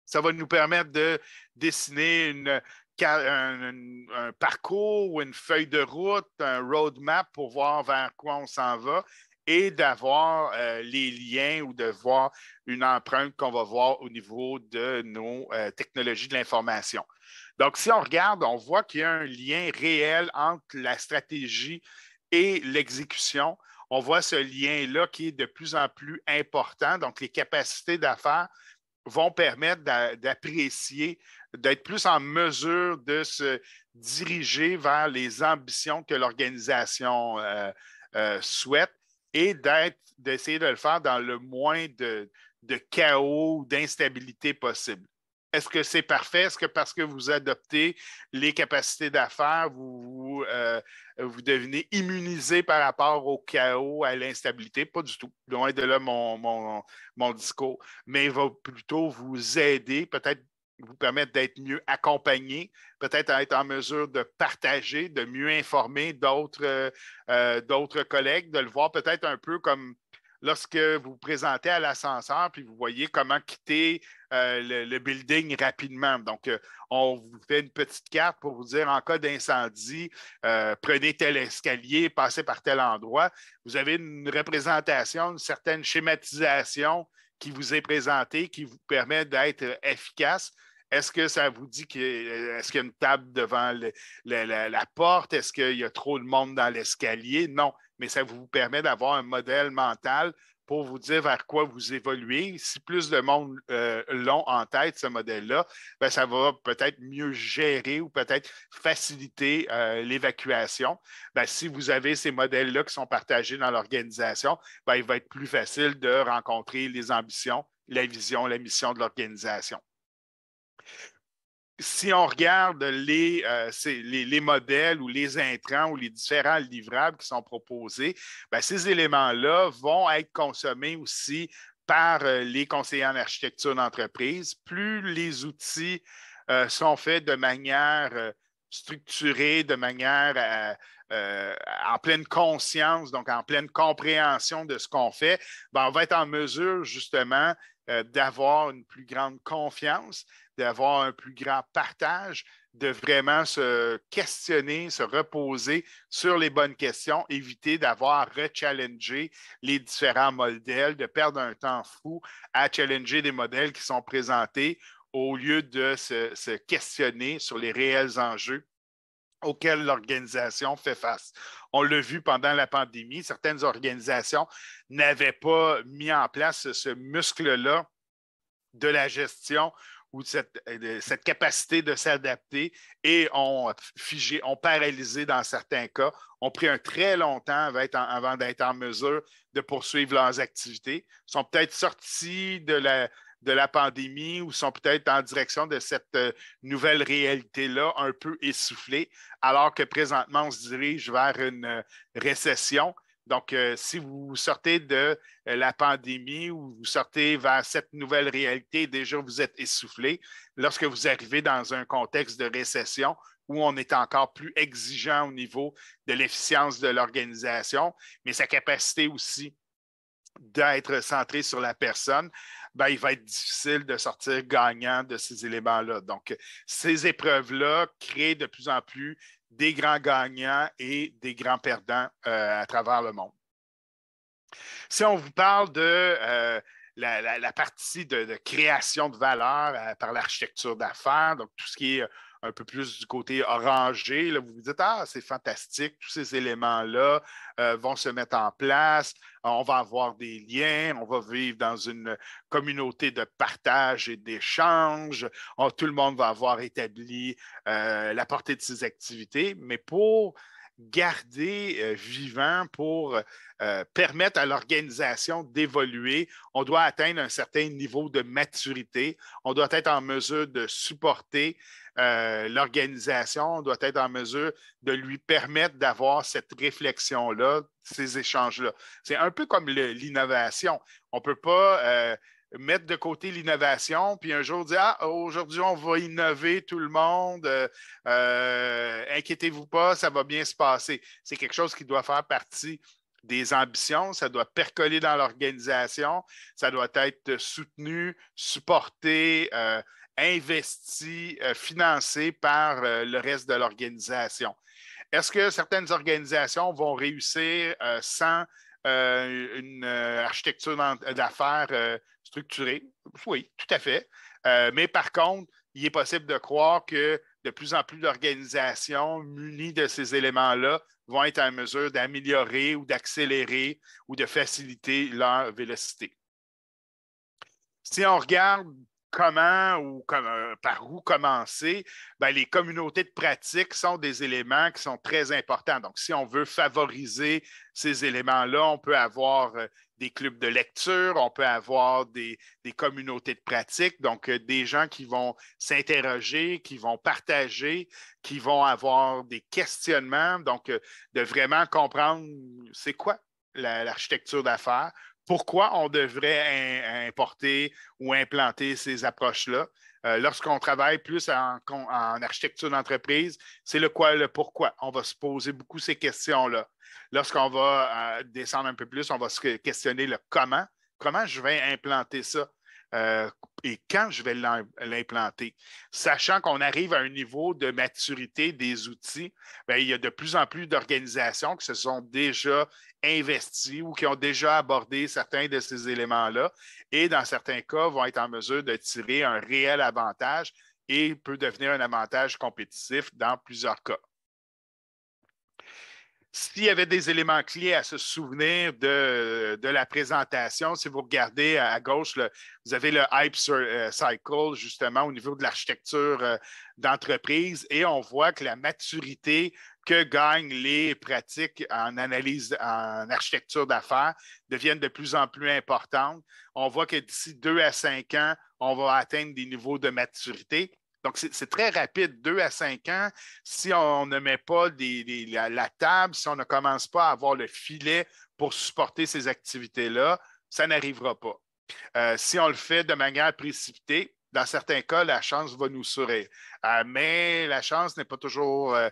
Ça va nous permettre de dessiner un parcours ou une feuille de route, un roadmap pour voir vers quoi on s'en va et d'avoir les liens ou de voir une empreinte qu'on va voir au niveau de nos technologies de l'information. Donc, si on regarde, on voit qu'il y a un lien réel entre la stratégie et l'exécution. On voit ce lien-là qui est de plus en plus important. Donc, les capacités d'affaires vont permettre d'apprécier, d'être plus en mesure de se diriger vers les ambitions que l'organisation souhaite et d'essayer de le faire dans le moins de chaos ou d'instabilité possible. Est-ce que c'est parfait? Est-ce que parce que vous adoptez les capacités d'affaires, vous devenez immunisé par rapport au chaos, à l'instabilité? Pas du tout. Loin de là mon discours. Mais il va plutôt vous aider, peut-être vous permettre d'être mieux accompagné, peut-être à être en mesure de partager, de mieux informer d'autres collègues, de le voir peut-être un peu comme lorsque vous vous présentez à l'ascenseur, puis vous voyez comment quitter le building rapidement. Donc, on vous fait une petite carte pour vous dire en cas d'incendie, prenez tel escalier, passez par tel endroit. Vous avez une représentation, une certaine schématisation qui vous est présentée, qui vous permet d'être efficace. Est-ce que ça vous dit est-ce qu'il y a une table devant la porte? Est-ce qu'il y a trop de monde dans l'escalier? Non, mais ça vous permet d'avoir un modèle mental pour vous dire vers quoi vous évoluez. Si plus de monde l'ont en tête, ce modèle-là, ben, ça va peut-être mieux gérer ou peut-être faciliter l'évacuation. Ben, si vous avez ces modèles-là qui sont partagés dans l'organisation, ben, il va être plus facile de rencontrer les ambitions, la vision, la mission de l'organisation. Si on regarde les modèles ou les intrants ou les différents livrables qui sont proposés, bien, ces éléments-là vont être consommés aussi par les conseillers en architecture d'entreprise. Plus les outils sont faits de manière structurée, de manière en pleine conscience, donc en pleine compréhension de ce qu'on fait, bien, on va être en mesure justement d'avoir une plus grande confiance, d'avoir un plus grand partage, de vraiment se questionner, se reposer sur les bonnes questions, éviter d'avoir rechallengé les différents modèles, de perdre un temps fou à challenger des modèles qui sont présentés au lieu de se questionner sur les réels enjeux auxquels l'organisation fait face. On l'a vu pendant la pandémie, certaines organisations n'avaient pas mis en place ce muscle-là de la gestion ou cette capacité de s'adapter et ont figé, ont paralysé dans certains cas, ont pris un très long temps avant d'être en mesure de poursuivre leurs activités, sont peut-être sortis de la pandémie ou sont peut-être en direction de cette nouvelle réalité-là un peu essoufflée, alors que présentement, on se dirige vers une récession. Donc, si vous sortez de la pandémie ou vous sortez vers cette nouvelle réalité, déjà vous êtes essoufflé. Lorsque vous arrivez dans un contexte de récession où on est encore plus exigeant au niveau de l'efficience de l'organisation, mais sa capacité aussi d'être centré sur la personne, ben, il va être difficile de sortir gagnant de ces éléments-là. Donc, ces épreuves-là créent de plus en plus des grands gagnants et des grands perdants à travers le monde. Si on vous parle de la partie de création de valeur par l'architecture d'affaires, donc tout ce qui est un peu plus du côté orangé, là, vous vous dites, ah, c'est fantastique, tous ces éléments-là vont se mettre en place, on va avoir des liens, on va vivre dans une communauté de partage et d'échange, tout le monde va avoir établi la portée de ses activités, mais pour garder vivant, pour permettre à l'organisation d'évoluer, on doit atteindre un certain niveau de maturité, on doit être en mesure de supporter l'organisation, on doit être en mesure de lui permettre d'avoir cette réflexion-là, ces échanges-là. C'est un peu comme l'innovation. On ne peut pas mettre de côté l'innovation, puis un jour dire, ah, aujourd'hui, on va innover tout le monde, inquiétez-vous pas, ça va bien se passer. C'est quelque chose qui doit faire partie des ambitions, ça doit percoler dans l'organisation, ça doit être soutenu, supporté, investi, financé par le reste de l'organisation. Est-ce que certaines organisations vont réussir sans une architecture d'affaires structurée? Oui, tout à fait. Mais par contre, il est possible de croire que de plus en plus d'organisations munies de ces éléments-là vont être en mesure d'améliorer ou d'accélérer ou de faciliter leur vélocité. Si on regarde comment ou par où commencer, bien, les communautés de pratique sont des éléments qui sont très importants. Donc, si on veut favoriser ces éléments-là, on peut avoir des clubs de lecture, on peut avoir des communautés de pratique, donc des gens qui vont s'interroger, qui vont partager, qui vont avoir des questionnements, donc de vraiment comprendre c'est quoi l'architecture d'affaires, pourquoi on devrait importer ou implanter ces approches-là. Lorsqu'on travaille plus en architecture d'entreprise, c'est le quoi, le pourquoi. On va se poser beaucoup ces questions-là. Lorsqu'on va descendre un peu plus, on va se questionner le comment. Comment je vais implanter ça? Et quand je vais l'implanter. Sachant qu'on arrive à un niveau de maturité des outils, bien, il y a de plus en plus d'organisations qui se sont déjà investies ou qui ont déjà abordé certains de ces éléments-là et, dans certains cas, vont être en mesure de tirer un réel avantage et peut devenir un avantage compétitif dans plusieurs cas. S'il y avait des éléments clés à se souvenir de la présentation, si vous regardez à gauche, vous avez le Hype Cycle, justement, au niveau de l'architecture d'entreprise, et on voit que la maturité que gagnent les pratiques en analyse, en architecture d'affaires deviennent de plus en plus importantes. On voit que d'ici 2 à 5 ans, on va atteindre des niveaux de maturité. Donc, c'est très rapide, 2 à 5 ans. Si on ne met pas la table, si on ne commence pas à avoir le filet pour supporter ces activités-là, ça n'arrivera pas. Si on le fait de manière précipitée, dans certains cas, la chance va nous sourire. Mais la chance n'est pas toujours là.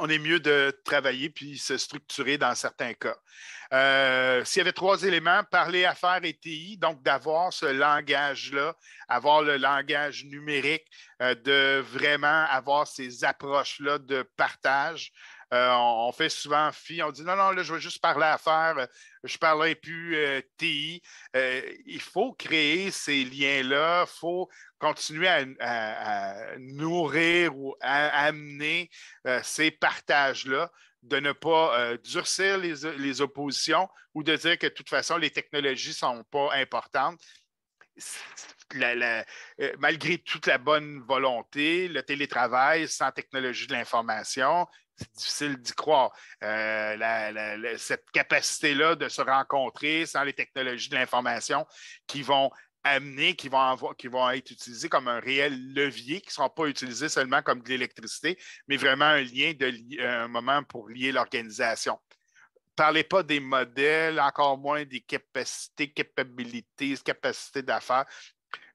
On est mieux de travailler puis se structurer dans certains cas. S'il y avait 3 éléments, parler, affaires et TI, donc d'avoir ce langage-là, avoir le langage numérique, de vraiment avoir ces approches-là de partage. On fait souvent fi, on dit non, non, là, je veux juste parler affaires, je ne parlerai plus TI. Il faut créer ces liens-là, il faut continuer à nourrir ou à amener ces partages-là, de ne pas durcir les oppositions ou de dire que de toute façon, les technologies ne sont pas importantes. Malgré toute la bonne volonté, le télétravail sans technologie de l'information, c'est difficile d'y croire. Cette capacité-là de se rencontrer sans les technologies de l'information qui vont amener, qui vont être utilisés comme un réel levier, qui ne seront pas utilisés seulement comme de l'électricité, mais vraiment un moment pour lier l'organisation. Parlez pas des modèles, encore moins des capacités, capacités d'affaires.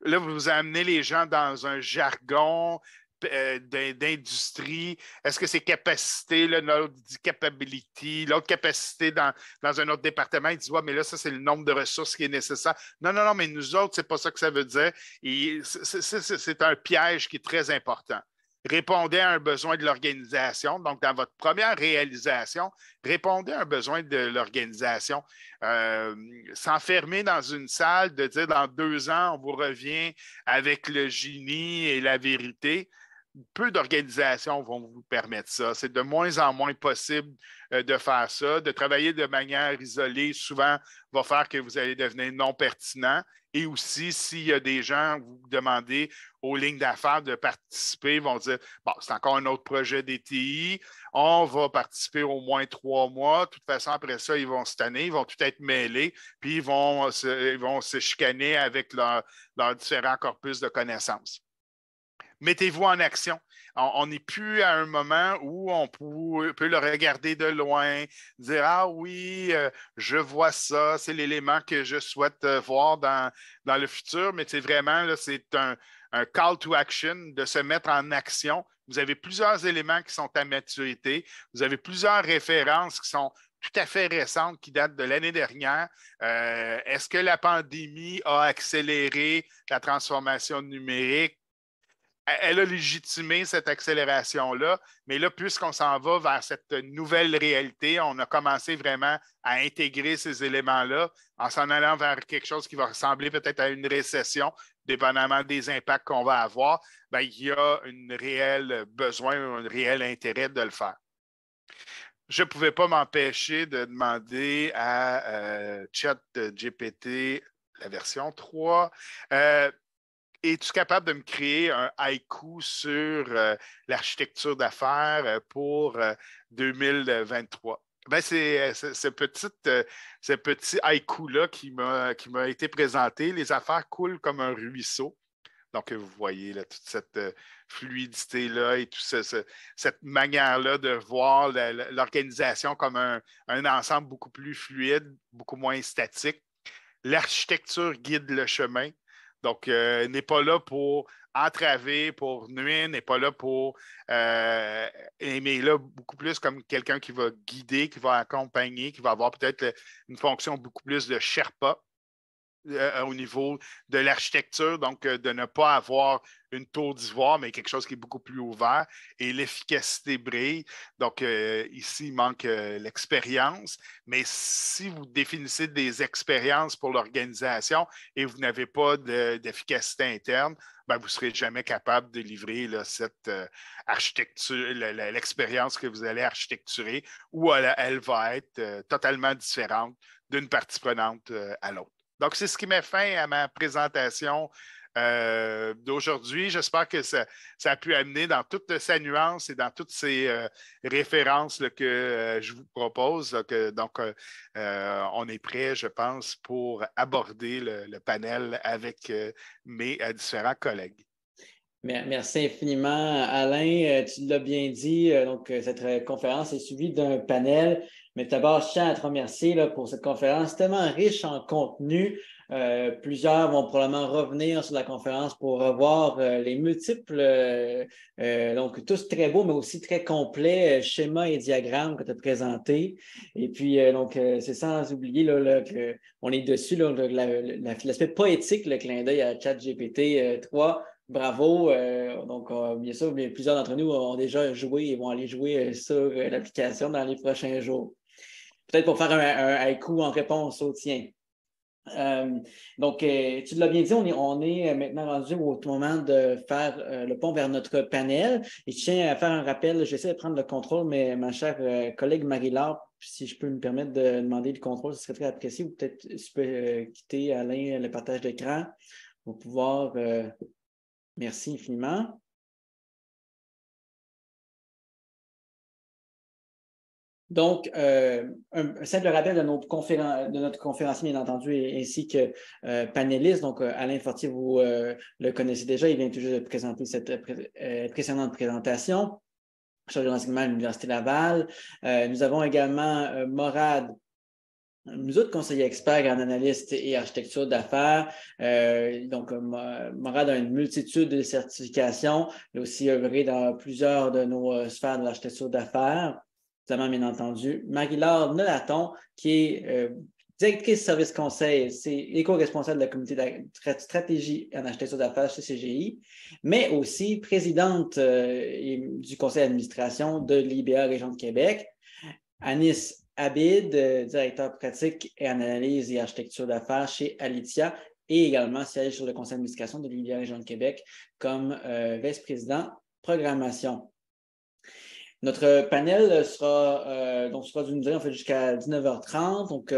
Là, vous amenez les gens dans un jargon d'industrie. Est-ce que c'est capacité, là, l'autre dit capability, l'autre capacité dans un autre département, il dit ouais, mais là, ça, c'est le nombre de ressources qui est nécessaire. Non, non, non, mais nous autres, c'est pas ça que ça veut dire. Et c'est un piège qui est très important. Répondez à un besoin de l'organisation. Donc, dans votre première réalisation, répondez à un besoin de l'organisation. S'enfermer dans une salle, de dire dans 2 ans, on vous revient avec le génie et la vérité. Peu d'organisations vont vous permettre ça. C'est de moins en moins possible de faire ça. De travailler de manière isolée, souvent, va faire que vous allez devenir non pertinent. Et aussi, s'il y a des gens, vous demandez aux lignes d'affaires de participer, ils vont dire, bon, c'est encore un autre projet DTI, on va participer au moins 3 mois. De toute façon, après ça, ils vont se tanner, ils vont tout être mêlés, puis ils vont se chicaner avec leurs différents corpus de connaissances. Mettez-vous en action. On n'est plus à un moment où on peut le regarder de loin, dire ah oui, je vois ça, c'est l'élément que je souhaite voir dans le futur, mais c'est vraiment, là, c'est un call to action de se mettre en action. Vous avez plusieurs éléments qui sont à maturité, vous avez plusieurs références qui sont tout à fait récentes, qui datent de l'année dernière. Est-ce que la pandémie a accéléré la transformation numérique? Elle a légitimé cette accélération-là, mais là, puisqu'on s'en va vers cette nouvelle réalité, on a commencé vraiment à intégrer ces éléments-là en s'en allant vers quelque chose qui va ressembler peut-être à une récession, dépendamment des impacts qu'on va avoir. Bien, il y a un réel besoin, un réel intérêt de le faire. Je ne pouvais pas m'empêcher de demander à ChatGPT, la version 3, es-tu capable de me créer un haïku sur l'architecture d'affaires pour 2023? Ben, c'est ce petit haïku-là qui m'a été présenté. Les affaires coulent comme un ruisseau. Donc, vous voyez là, toute cette fluidité-là et toute cette manière-là de voir l'organisation comme un ensemble beaucoup plus fluide, beaucoup moins statique. L'architecture guide le chemin. Donc, n'est pas là pour entraver, pour nuire, n'est pas là pour mais là beaucoup plus comme quelqu'un qui va guider, qui va accompagner, qui va avoir peut-être une fonction beaucoup plus de Sherpa au niveau de l'architecture, donc de ne pas avoir une tour d'ivoire, mais quelque chose qui est beaucoup plus ouvert et l'efficacité brille. Donc, ici, il manque l'expérience, mais si vous définissez des expériences pour l'organisation et vous n'avez pas d'efficacité interne, ben, vous ne serez jamais capable de livrer là, cette architecture, l'expérience que vous allez architecturer, ou elle va être totalement différente d'une partie prenante à l'autre. Donc, c'est ce qui met fin à ma présentation d'aujourd'hui. J'espère que ça a pu amener dans toute sa nuance et dans toutes ces références là, que je vous propose. Donc, on est prêt, je pense, pour aborder le panel avec mes différents collègues. Merci infiniment, Alain. Tu l'as bien dit, donc cette conférence est suivie d'un panel. Mais d'abord, je tiens à te remercier là, pour cette conférence tellement riche en contenu. Plusieurs vont probablement revenir sur la conférence pour revoir les multiples, donc tous très beaux, mais aussi très complets schémas et diagrammes que tu as présentés. Et puis, c'est sans oublier là, qu'on est dessus, l'aspect poétique, le clin d'œil à ChatGPT 3. Bravo. Donc, bien sûr, plusieurs d'entre nous ont déjà joué et vont aller jouer sur l'application dans les prochains jours. Peut-être pour faire un haïku en réponse au tien. Donc, tu l'as bien dit, on est maintenant rendu au moment de faire le pont vers notre panel. Et je tiens à faire un rappel, j'essaie de prendre le contrôle, mais ma chère collègue Marie-Laure, si je peux me permettre de demander le contrôle, ce serait très apprécié. Ou peut-être tu peux quitter, Alain, le partage d'écran pour pouvoir... Merci infiniment. Donc, un simple rappel de notre conférencier, bien entendu, ainsi que panéliste. Donc, Alain Fortier, vous le connaissez déjà, il vient tout juste de présenter cette précédente présentation. Chargé d'enseignement à l'Université Laval. Nous avons également Morad. Nous autres conseillers experts en analyse et architecture d'affaires. Donc, Morad a une multitude de certifications. Il a aussi œuvré dans plusieurs de nos sphères de l'architecture d'affaires. Notamment, bien entendu, Marie-Laure Nelaton, qui est directrice service conseil, c'est éco-responsable de la communauté de stratégie en architecture d'affaires chez CGI, mais aussi présidente du conseil d'administration de l'IBA Région de Québec. Anis Abid, directeur pratique et analyse et architecture d'affaires chez Alitia, et également siège sur le conseil d'administration de l'IBA Région de Québec comme vice-président programmation. Notre panel sera d'une durée en fait, jusqu'à 19h30. Donc,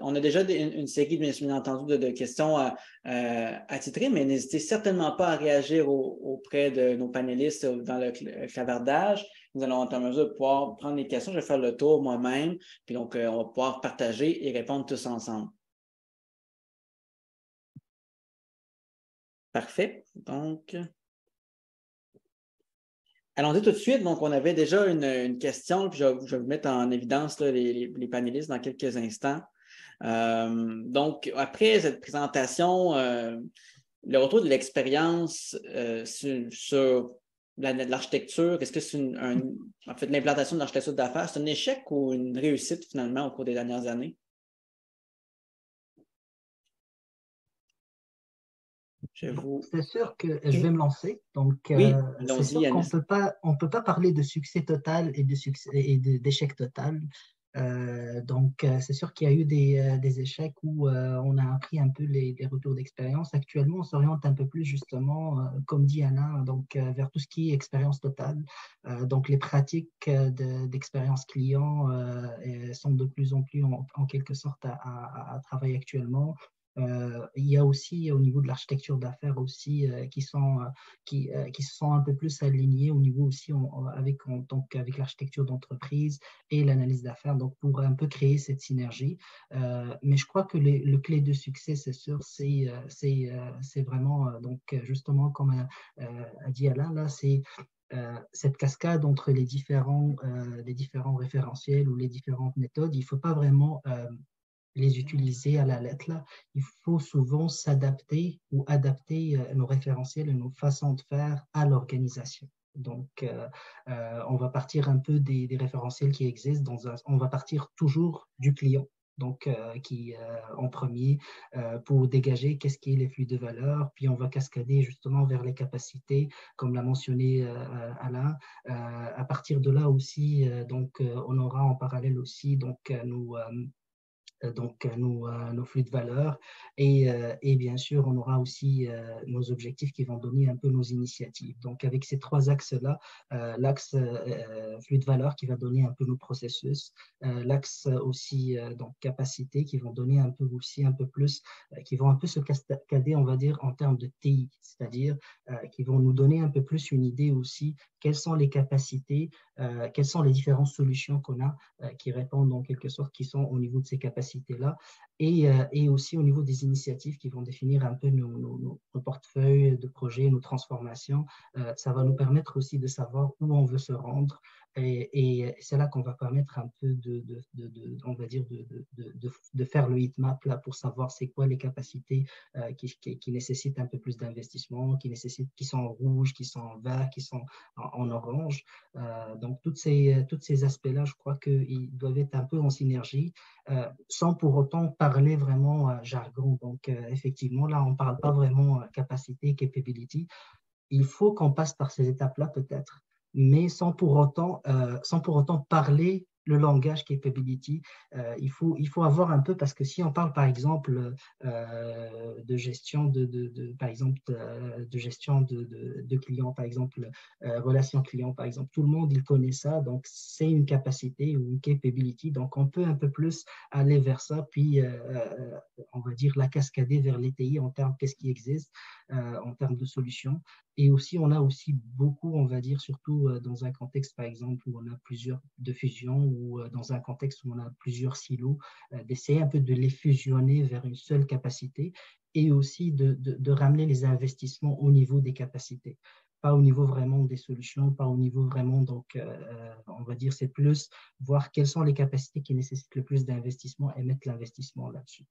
on a déjà une série, bien entendu, de questions à titrer, mais n'hésitez certainement pas à réagir auprès de nos panélistes dans le clavardage. Nous allons être en mesure de pouvoir prendre les questions. Je vais faire le tour moi-même. Puis donc, on va pouvoir partager et répondre tous ensemble. Parfait. Donc... Allons-y tout de suite. Donc, on avait déjà une question, puis je vais vous mettre en évidence là, les panélistes dans quelques instants. Donc, après cette présentation, le retour de l'expérience sur l'architecture, est-ce que c'est en fait l'implantation de l'architecture d'affaires, c'est un échec ou une réussite finalement au cours des dernières années? C'est sûr que je vais me lancer. Donc, oui, c'est sûr qu'on ne peut pas parler de succès total et d'échec total. Donc, c'est sûr qu'il y a eu des échecs où on a appris un peu les retours d'expérience. Actuellement, on s'oriente un peu plus justement, comme dit Alain, donc, vers tout ce qui est expérience totale. Donc, les pratiques d'expérience client sont de plus en plus en quelque sorte à travailler actuellement. Il y a aussi au niveau de l'architecture d'affaires aussi qui se sont un peu plus alignés au niveau aussi avec l'architecture d'entreprise et l'analyse d'affaires, donc pour un peu créer cette synergie. Mais je crois que le clé de succès, c'est sûr, c'est vraiment, donc justement, comme a dit Alain, là, c'est cette cascade entre les différents référentiels ou les différentes méthodes. Il ne faut pas vraiment les utiliser à la lettre. Là. Il faut souvent s'adapter ou adapter nos référentiels et nos façons de faire à l'organisation. Donc, on va partir un peu des référentiels qui existent. On va partir toujours du client. Donc, en premier, pour dégager qu'est-ce qui est les flux de valeur, puis on va cascader justement vers les capacités, comme l'a mentionné Alain. À partir de là aussi, on aura en parallèle aussi nos flux de valeur et bien sûr, on aura aussi nos objectifs qui vont donner un peu nos initiatives. Donc, avec ces trois axes-là, l'axe flux de valeur qui va donner un peu nos processus, l'axe aussi donc capacité qui vont donner un peu aussi un peu plus, qui vont un peu se cascader, on va dire, en termes de TI, c'est-à-dire qui vont nous donner un peu plus une idée aussi quelles sont les capacités, quelles sont les différentes solutions qu'on a qui répondent en quelque sorte, qui sont au niveau de ces capacités-là, et aussi au niveau des initiatives qui vont définir un peu nos portefeuilles de projets, nos transformations. Ça va nous permettre aussi de savoir où on veut se rendre, et c'est là qu'on va permettre un peu on va dire de faire le heatmap là pour savoir c'est quoi les capacités qui nécessitent un peu plus d'investissement, qui sont en rouge, qui sont en vert, qui sont en orange. Donc, tous ces aspects-là, je crois qu'ils doivent être un peu en synergie, sans pour autant parler vraiment jargon. Donc, effectivement, là, on ne parle pas vraiment capacité, capability. Il faut qu'on passe par ces étapes-là peut-être, mais sans pour autant parler le langage capability. Il faut avoir un peu, parce que si on parle par exemple de gestion par exemple, de gestion de clients, par exemple, relation client, par exemple, tout le monde il connaît ça, donc c'est une capacité ou une capability, donc on peut un peu plus aller vers ça, puis on va dire la cascader vers les TI en termes qu'est-ce qui existe, en termes de solutions. Et aussi, on a aussi beaucoup, on va dire, surtout dans un contexte, par exemple, où on a plusieurs de fusions ou dans un contexte où on a plusieurs silos, d'essayer un peu de les fusionner vers une seule capacité et aussi de ramener les investissements au niveau des capacités. Pas au niveau vraiment des solutions, pas au niveau vraiment, donc on va dire, c'est plus voir quelles sont les capacités qui nécessitent le plus d'investissement et mettre l'investissement là-dessus.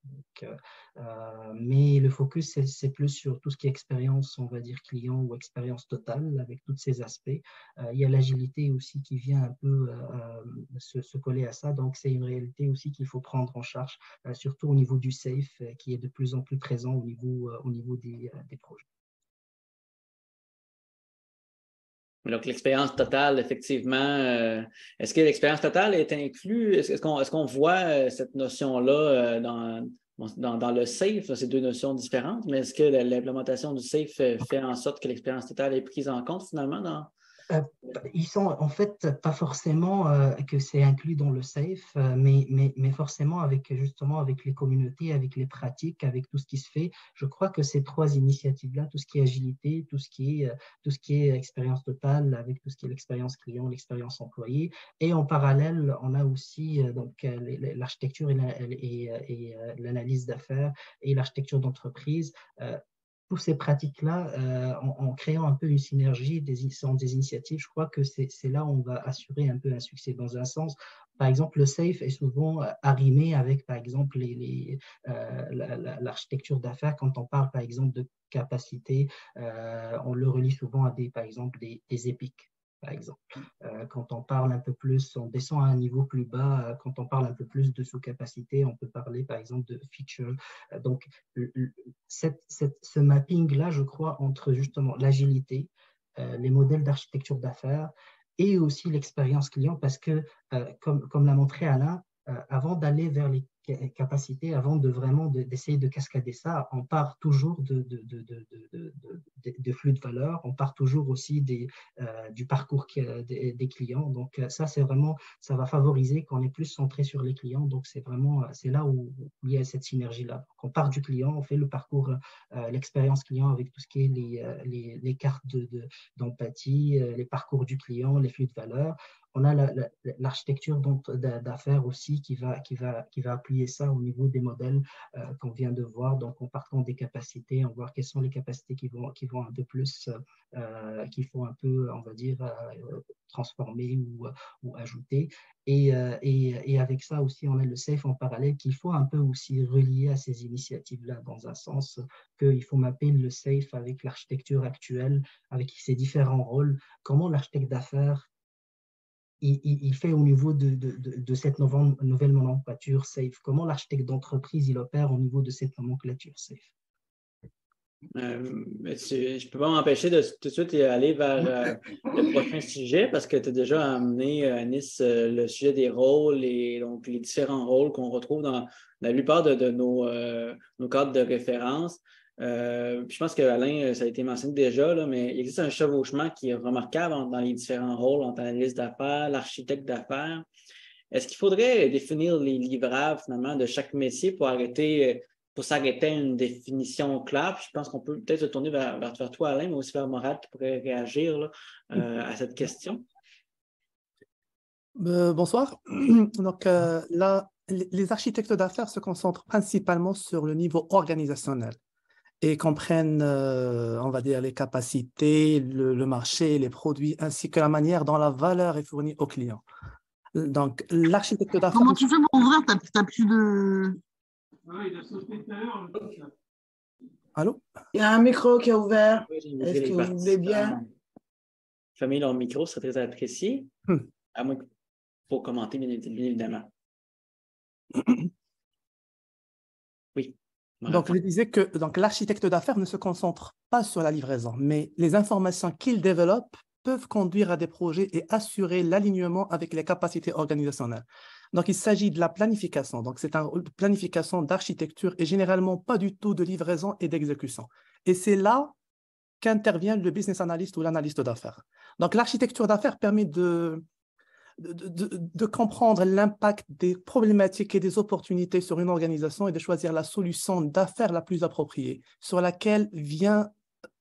Mais le focus, c'est plus sur tout ce qui est expérience, on va dire, client ou expérience totale, avec tous ces aspects. Il y a l'agilité aussi qui vient un peu se coller à ça, donc c'est une réalité aussi qu'il faut prendre en charge, surtout au niveau du SAFe, qui est de plus en plus présent au niveau des projets. Donc, l'expérience totale, effectivement, est-ce que l'expérience totale est inclue? Est-ce qu'on voit cette notion-là dans le SAFe? C'est deux notions différentes, mais est-ce que l'implémentation du SAFe fait en sorte que l'expérience totale est prise en compte finalement dans… Ils sont en fait pas forcément que c'est inclus dans le SAFe, mais forcément justement avec les communautés, avec les pratiques, avec tout ce qui se fait. Je crois que ces trois initiatives-là, tout ce qui est agilité, tout ce qui est expérience totale, avec tout ce qui est l'expérience client, l'expérience employé, et en parallèle, on a aussi l'architecture et l'analyse d'affaires et l'architecture d'entreprise. Toutes ces pratiques-là, en créant un peu une synergie des initiatives, je crois que c'est là où on va assurer un peu un succès. Dans un sens, par exemple, le SAFe est souvent arrimé avec, par exemple, l'architecture d'affaires. Quand on parle, par exemple, de capacité, on le relie souvent à par exemple, des EPIC. Par exemple. Quand on parle un peu plus, on descend à un niveau plus bas, quand on parle un peu plus de sous-capacité, on peut parler par exemple de feature. Donc, ce mapping-là, je crois, entre justement l'agilité, les modèles d'architecture d'affaires et aussi l'expérience client, parce que, comme l'a montré Alain, avant d'aller vers les capacités avant de vraiment d'essayer de cascader ça. On part toujours de flux de valeur, on part toujours aussi du parcours des clients. Donc ça, c'est vraiment, ça va favoriser qu'on est plus centré sur les clients. Donc c'est là où il y a cette synergie-là. Donc, on part du client, on fait le parcours, l'expérience client avec tout ce qui est les cartes d'empathie, les parcours du client, les flux de valeur. On a l'architecture d'affaires aussi qui va appuyer ça au niveau des modèles qu'on vient de voir. Donc, en partant des capacités, on va voir quelles sont les capacités qui vont un peu plus, qu'il faut un peu, on va dire, transformer ou ajouter. Et avec ça aussi, on a le SAFE en parallèle qu'il faut un peu aussi relier à ces initiatives-là, dans un sens qu'il faut mapper le SAFE avec l'architecture actuelle, avec ses différents rôles. Comment l'architecte d'affaires il fait au niveau de cette nouvelle nomenclature SAFE? Comment l'architecte d'entreprise il opère au niveau de cette nomenclature SAFE? Je ne peux pas m'empêcher de tout de suite aller vers le prochain sujet parce que tu as déjà amené, Anis, le sujet des rôles et donc les différents rôles qu'on retrouve dans la plupart de nos cadres de référence. Je pense qu'Alain, ça a été mentionné déjà, là, mais il existe un chevauchement qui est remarquable dans les différents rôles entre l'analyste d'affaires, l'architecte d'affaires. Est-ce qu'il faudrait définir les livrables finalement de chaque métier pour s'arrêter à une définition claire? Puis je pense qu'on peut peut-être se tourner vers toi, Alain, mais aussi vers Morad qui pourrait réagir là, à cette question. Bonsoir. Donc là, les architectes d'affaires se concentrent principalement sur le niveau organisationnel et comprennent, on va dire, les capacités, le marché, les produits, ainsi que la manière dont la valeur est fournie aux clients. Donc, l'architecte d'affaires... Comment tu fais pour ouvrir? T'as plus de... Allô? Il y a un micro qui est ouvert. Oui, est-ce que vous voulez bien? Fermer leur micro, c'est très apprécié. À moins qu'il faut commenter, bien évidemment. Oui. Donc, je disais que l'architecte d'affaires ne se concentre pas sur la livraison, mais les informations qu'il développe peuvent conduire à des projets et assurer l'alignement avec les capacités organisationnelles. Donc, il s'agit de la planification. Donc, c'est un rôle de planification d'architecture et généralement pas du tout de livraison et d'exécution. Et c'est là qu'intervient le business analyst ou l'analyste d'affaires. Donc, l'architecture d'affaires permet de comprendre l'impact des problématiques et des opportunités sur une organisation et de choisir la solution d'affaires la plus appropriée sur laquelle vient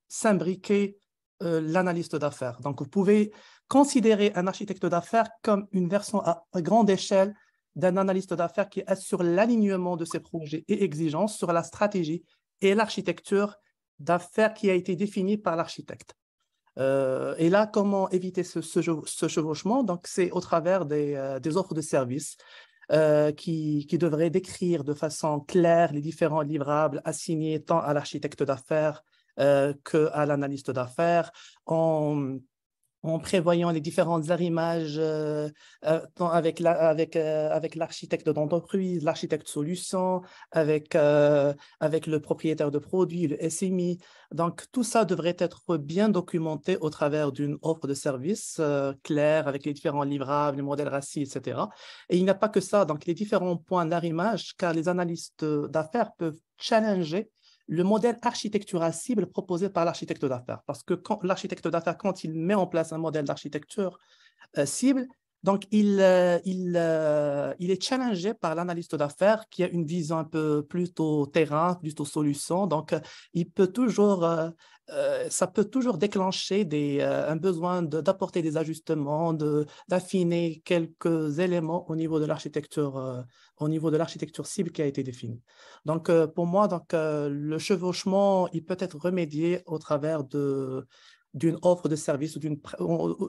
s'imbriquer l'analyste d'affaires. Donc, vous pouvez considérer un architecte d'affaires comme une version à grande échelle d'un analyste d'affaires qui assure l'alignement de ses projets et exigences sur la stratégie et l'architecture d'affaires qui a été définie par l'architecte. Et là, comment éviter ce chevauchement? Donc, c'est au travers des offres de services qui devraient décrire de façon claire les différents livrables assignés tant à l'architecte d'affaires qu'à l'analyste d'affaires, en prévoyant les différents arrimages avec l'architecte d'entreprise, l'architecte solution, avec le propriétaire de produit, le SMI. Donc, tout ça devrait être bien documenté au travers d'une offre de service claire avec les différents livrables, les modèles RACI, etc. Et il n'y a pas que ça. Donc, les différents points d'arrimage, car les analystes d'affaires peuvent challenger le modèle architectural cible proposé par l'architecte d'affaires. Parce que l'architecte d'affaires, quand il met en place un modèle d'architecture cible, donc il est challengé par l'analyste d'affaires qui a une vision un peu plutôt terrain, plutôt solution. Donc, ça peut toujours déclencher un besoin d'apporter des ajustements, d'affiner quelques éléments au niveau de l'architecture cible qui a été définie. Donc, pour moi, le chevauchement, il peut être remédié au travers d'une offre de service ou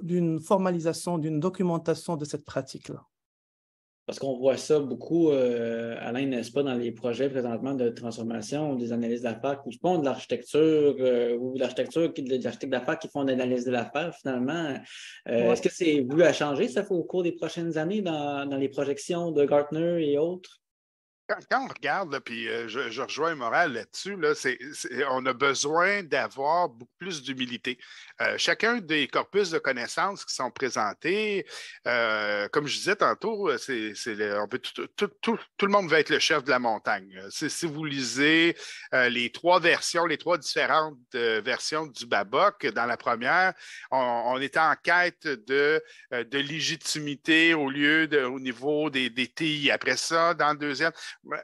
d'une formalisation, d'une documentation de cette pratique-là. Parce qu'on voit ça beaucoup, Alain, n'est-ce pas, dans les projets présentement de transformation ou des analyses d'affaires qui font de l'architecture ou l'architecture des architectes d'affaires qui font de l'analyse de l'affaires, finalement. Est-ce que c'est vu à changer, ça, au cours des prochaines années dans les projections de Gartner et autres? Quand on regarde, là, puis je rejoins Moral là-dessus, là, on a besoin d'avoir beaucoup plus d'humilité. Chacun des corpus de connaissances qui sont présentés, comme je disais tantôt, on peut tout le monde veut être le chef de la montagne. Si vous lisez les trois différentes versions du Babok, dans la première, on est en quête de légitimité au niveau des TI. Après ça, dans le deuxième,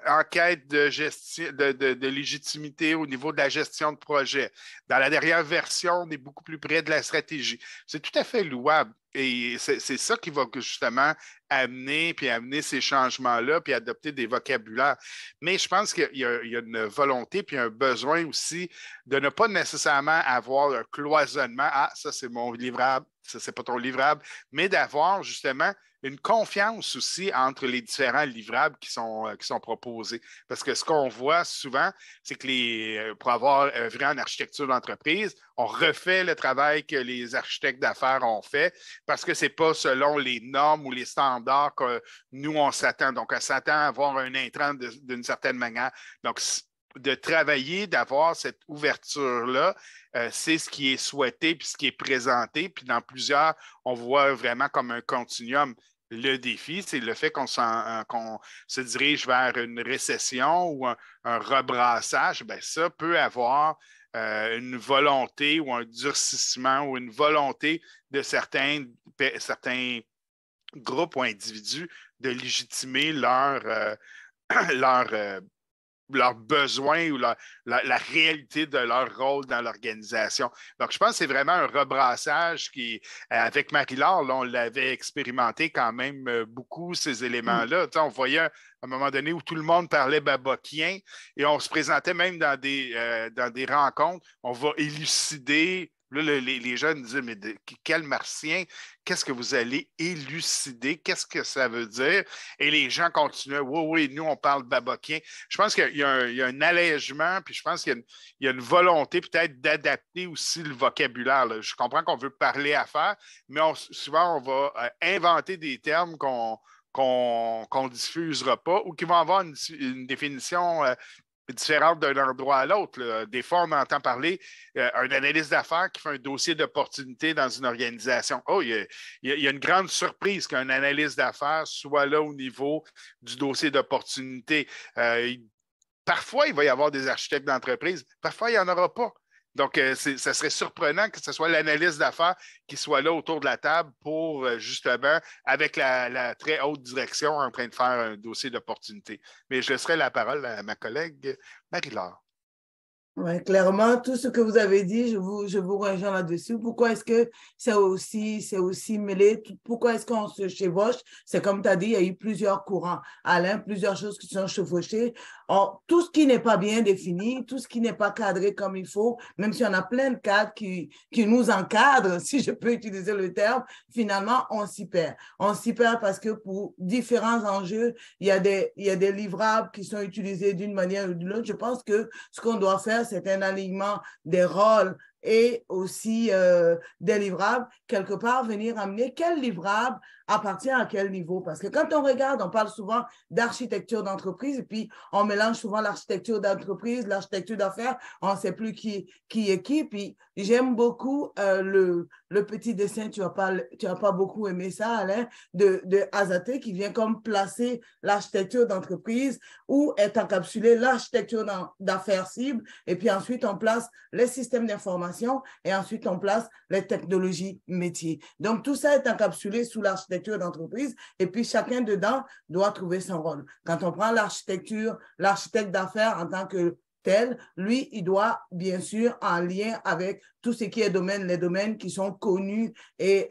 en quête de légitimité au niveau de la gestion de projet. Dans la dernière version, on est beaucoup plus près de la stratégie. C'est tout à fait louable. Et c'est ça qui va justement amener ces changements-là, puis adopter des vocabulaires. Mais je pense qu'il y a une volonté, puis un besoin aussi de ne pas nécessairement avoir un cloisonnement. Ah, ça, c'est mon livrable, ça, c'est pas ton livrable, mais d'avoir justement une confiance aussi entre les différents livrables qui sont proposés. Parce que ce qu'on voit souvent, c'est que pour avoir œuvré en architecture d'entreprise, on refait le travail que les architectes d'affaires ont fait parce que ce n'est pas selon les normes ou les standards que nous, on s'attend. Donc, on s'attend à avoir un intrant d'une certaine manière. Donc, de travailler, d'avoir cette ouverture-là, c'est ce qui est souhaité puis ce qui est présenté. Puis dans plusieurs, on voit vraiment comme un continuum. Le défi, c'est le fait qu'on se dirige vers une récession ou un rebrassage. Bien, ça peut avoir une volonté ou un durcissement ou une volonté de certains groupes ou individus de légitimer leurs besoins ou la réalité de leur rôle dans l'organisation. Donc, je pense que c'est vraiment un rebrassage qui, avec Marie-Laure, on l'avait expérimenté quand même beaucoup, ces éléments-là. On voyait à un moment donné où tout le monde parlait babokien et on se présentait même dans des rencontres. On va élucider. Là, les jeunes disaient, mais quel martien, qu'est-ce que vous allez élucider? Qu'est-ce que ça veut dire? Et les gens continuaient, oui, nous, on parle babokien. Je pense qu'il y a un allègement, puis je pense qu'il y a une volonté peut-être d'adapter aussi le vocabulaire. Là. Je comprends qu'on veut parler affaires, mais souvent, on va inventer des termes qu'on ne diffusera pas ou qui vont avoir une définition différente d'un endroit à l'autre. Là. Des fois, on entend parler un analyste d'affaires qui fait un dossier d'opportunité dans une organisation. Oh, il y a une grande surprise qu'un analyste d'affaires soit là au niveau du dossier d'opportunité. Parfois, il va y avoir des architectes d'entreprise. Parfois, il n'y en aura pas. Donc, ça serait surprenant que ce soit l'analyste d'affaires qui soit là autour de la table pour, justement, avec la très haute direction, en train de faire un dossier d'opportunité. Mais je laisserai la parole à ma collègue Marie-Laure. Oui, clairement, tout ce que vous avez dit, je vous rejoins là-dessus. Pourquoi est-ce que c'est aussi mêlé? Pourquoi est-ce qu'on se chevauche? C'est comme tu as dit, il y a eu plusieurs courants. Alain, plusieurs choses qui sont chevauchées. Tout ce qui n'est pas bien défini, tout ce qui n'est pas cadré comme il faut, même si on a plein de cadres qui nous encadrent, si je peux utiliser le terme, finalement, on s'y perd. On s'y perd parce que pour différents enjeux, il y a des livrables qui sont utilisés d'une manière ou d'une autre. Je pense que ce qu'on doit faire, c'est un alignement des rôles et aussi des livrables, quelque part venir amener quel livrable appartient à quel niveau. Parce que quand on regarde, on parle souvent d'architecture d'entreprise et puis on mélange souvent l'architecture d'entreprise, l'architecture d'affaires, on ne sait plus qui est qui. Puis j'aime beaucoup le petit dessin, tu n'as pas beaucoup aimé ça, Alain, de Azaté qui vient comme placer l'architecture d'entreprise où est encapsulée l'architecture d'affaires cibles et puis ensuite on place les systèmes d'information et ensuite on place les technologies métiers. Donc tout ça est encapsulé sous l'architecture d'entreprise et puis chacun dedans doit trouver son rôle. Quand on prend l'architecte d'affaires en tant que tel, lui, il doit bien sûr en lien avec tout ce qui est les domaines qui sont connus et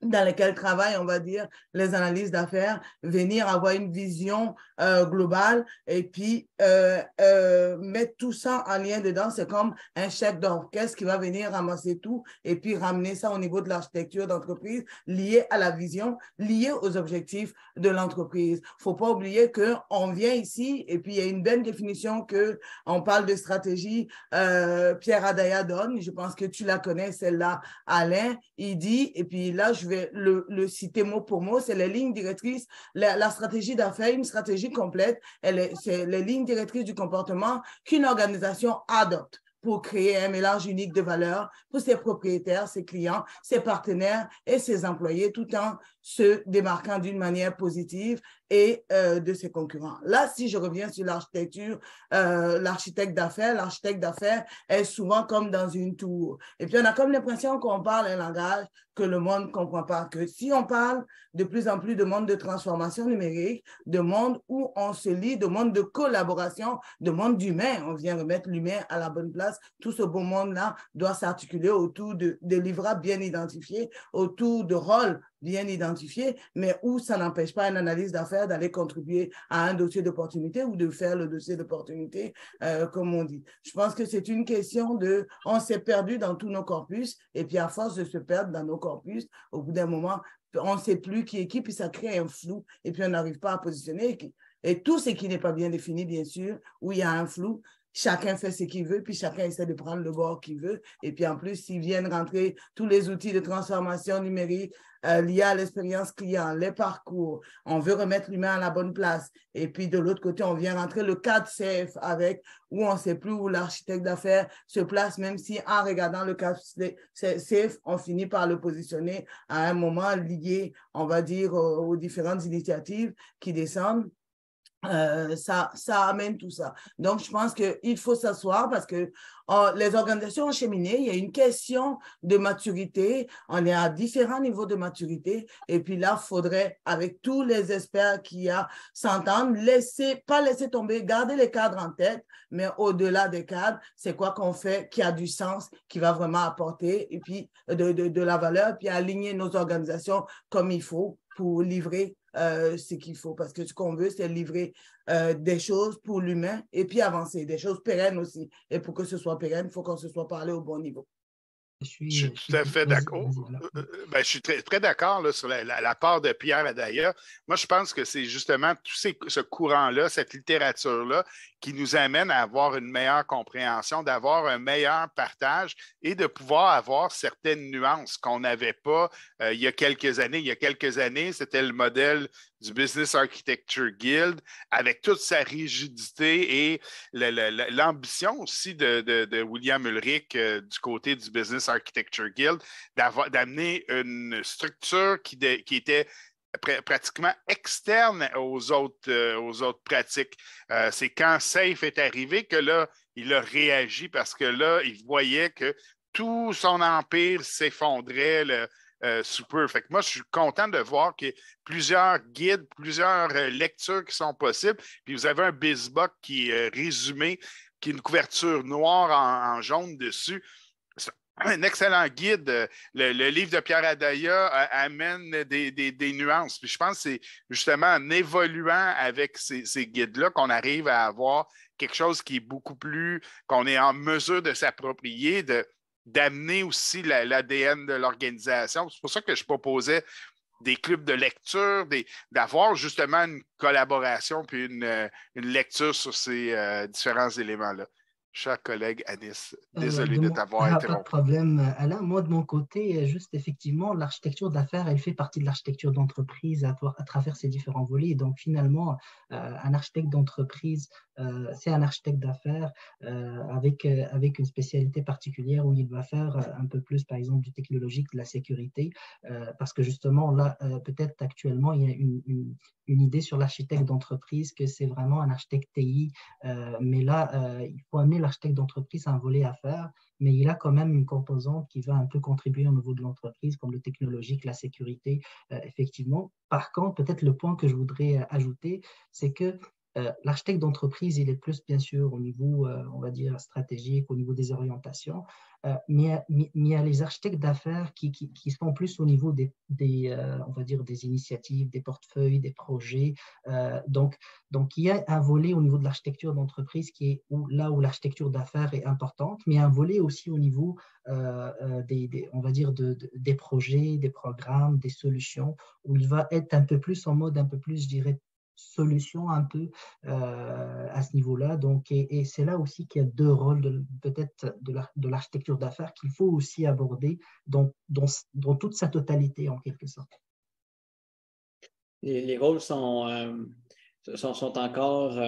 dans lesquels travaillent, on va dire, les analyses d'affaires, venir avoir une vision globale et puis mettre tout ça en lien dedans. C'est comme un chef d'orchestre qui va venir ramasser tout et puis ramener ça au niveau de l'architecture d'entreprise lié à la vision, lié aux objectifs de l'entreprise. Il ne faut pas oublier qu'on vient ici et puis il y a une belle définition qu'on parle de stratégie. Pierre Adaya donne, je pense que tu la connais, celle-là, Alain, il dit, et puis là, je vais vais le citer mot pour mot, c'est les lignes directrices, la stratégie d'affaires, une stratégie complète, c'est les lignes directrices du comportement qu'une organisation adopte pour créer un mélange unique de valeurs pour ses propriétaires, ses clients, ses partenaires et ses employés, tout en se démarquant d'une manière positive et de ses concurrents. Là, si je reviens sur l'architecture, l'architecte d'affaires est souvent comme dans une tour. Et puis, on a comme l'impression qu'on parle un langage que le monde ne comprend pas, que si on parle de plus en plus de monde de transformation numérique, de monde où on se lie, de monde de collaboration, de monde d'humain, on vient remettre l'humain à la bonne place, tout ce beau monde-là doit s'articuler autour de livrables bien identifiés, autour de rôles bien identifiés, mais où ça n'empêche pas une analyse d'affaires d'aller contribuer à un dossier d'opportunité ou de faire le dossier d'opportunité, comme on dit. Je pense que c'est une question de, on s'est perdu dans tous nos corpus, et puis à force de se perdre dans nos corpus, au bout d'un moment, on ne sait plus qui est qui, puis ça crée un flou, et puis on n'arrive pas à positionner. Et tout ce qui n'est pas bien défini, bien sûr, où il y a un flou, chacun fait ce qu'il veut, puis chacun essaie de prendre le bord qu'il veut. Et puis en plus, s'ils viennent rentrer tous les outils de transformation numérique liés à l'expérience client, les parcours, on veut remettre l'humain à la bonne place. Et puis de l'autre côté, on vient rentrer le cadre safe avec où on ne sait plus où l'architecte d'affaires se place, même si en regardant le cadre safe, on finit par le positionner à un moment lié, on va dire, aux différentes initiatives qui descendent. Ça amène tout ça. Donc, je pense qu'il faut s'asseoir parce que les organisations ont cheminé. Il y a une question de maturité. On est à différents niveaux de maturité. Et puis là, il faudrait, avec tous les experts qu'il y a, s'entendre, pas laisser tomber, garder les cadres en tête, mais au-delà des cadres, c'est quoi qu'on fait qui a du sens, qui va vraiment apporter et puis de la valeur, puis aligner nos organisations comme il faut pour livrer ce qu'il faut. Parce que ce qu'on veut, c'est livrer des choses pour l'humain et puis avancer, des choses pérennes aussi. Et pour que ce soit pérenne, il faut qu'on se soit parlé au bon niveau. Je suis tout à fait d'accord. Je suis très, très d'accord sur la part de Pierre Adaya. Moi, je pense que c'est justement tout ce courant-là, cette littérature-là, qui nous amène à avoir une meilleure compréhension, d'avoir un meilleur partage et de pouvoir avoir certaines nuances qu'on n'avait pas il y a quelques années. Il y a quelques années, c'était le modèle du Business Architecture Guild avec toute sa rigidité et l'ambition aussi de William Ulrich du côté du Business Architecture Guild d'amener une structure qui était pratiquement externe aux autres pratiques. C'est quand SAFE est arrivé que là, il a réagi parce que là, il voyait que tout son empire s'effondrait sous peu. Fait que moi, je suis content de voir qu'il y a plusieurs guides, plusieurs lectures qui sont possibles. Puis vous avez un BizBook qui est résumé, qui est une couverture noire en jaune dessus. Un excellent guide. Le livre de Pierre Adaya amène des nuances. Puis je pense que c'est justement en évoluant avec ces guides-là qu'on arrive à avoir quelque chose qui est beaucoup plus, qu'on est en mesure de s'approprier, d'amener aussi l'ADN de l'organisation. C'est pour ça que je proposais des clubs de lecture, d'avoir justement une collaboration puis une lecture sur ces différents éléments-là. Cher collègue Anis, désolé de t'avoir interrompu. Pas de problème, Alain. Moi, de mon côté, juste effectivement, l'architecture d'affaires, elle fait partie de l'architecture d'entreprise à travers ses différents volets. Donc, finalement, un architecte d'entreprise, c'est un architecte d'affaires avec une spécialité particulière où il va faire un peu plus, par exemple, du technologique, de la sécurité, parce que justement, là, peut-être actuellement, il y a une idée sur l'architecte d'entreprise que c'est vraiment un architecte TI, mais là, il faut amener l'architecte d'entreprise à un volet affaires, mais il a quand même une composante qui va un peu contribuer au niveau de l'entreprise, comme le technologique, la sécurité, effectivement. Par contre, peut-être le point que je voudrais ajouter, c'est que l'architecte d'entreprise, il est plus, bien sûr, au niveau, on va dire, stratégique, au niveau des orientations, mais il y a les architectes d'affaires qui sont plus au niveau on va dire, des initiatives, des portefeuilles, des projets. Donc, il y a un volet au niveau de l'architecture d'entreprise qui est là où l'architecture d'affaires est importante, mais un volet aussi au niveau, on va dire, des projets, des programmes, des solutions, où il va être un peu plus en mode, un peu plus, je dirais, solution un peu à ce niveau-là. Donc, et c'est là aussi qu'il y a deux rôles peut-être de l'architecture d'affaires qu'il faut aussi aborder dans toute sa totalité en quelque sorte. Les rôles sont encore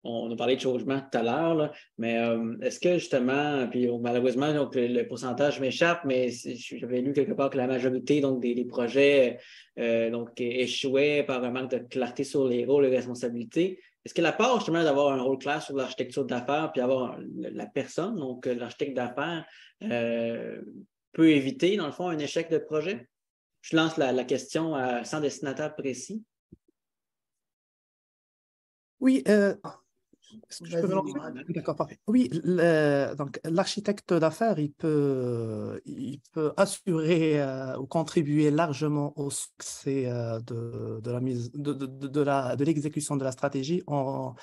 on a parlé de changement tout à l'heure, mais est-ce que justement, puis malheureusement, donc, le pourcentage m'échappe, mais j'avais lu quelque part que la majorité donc, des projets donc, échouaient par un manque de clarté sur les rôles et responsabilités. Est-ce que la part justement d'avoir un rôle clair sur l'architecture d'affaires puis avoir la personne, donc l'architecte d'affaires, peut éviter, dans le fond, un échec de projet? Je lance la question sans destinataire précis. Oui, est-ce que je peux me lancer? D'accord, parfait. Oui, donc l'architecte d'affaires, il peut assurer ou contribuer largement au succès de l'exécution de la stratégie en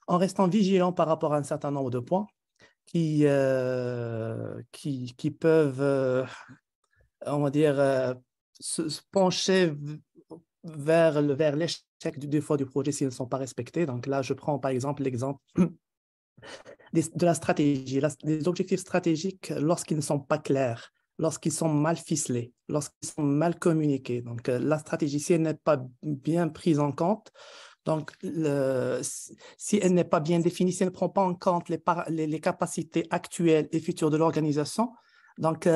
restant vigilant par rapport à un certain nombre de points qui peuvent, on va dire, se pencher vers l'échec des fois du projet s'ils ne sont pas respectés. Donc là, je prends par exemple l'exemple de la stratégie, des objectifs stratégiques lorsqu'ils ne sont pas clairs, lorsqu'ils sont mal ficelés, lorsqu'ils sont mal communiqués. Donc la stratégie, si elle n'est pas bien prise en compte, donc si elle n'est pas bien définie, si elle ne prend pas en compte les capacités actuelles et futures de l'organisation, donc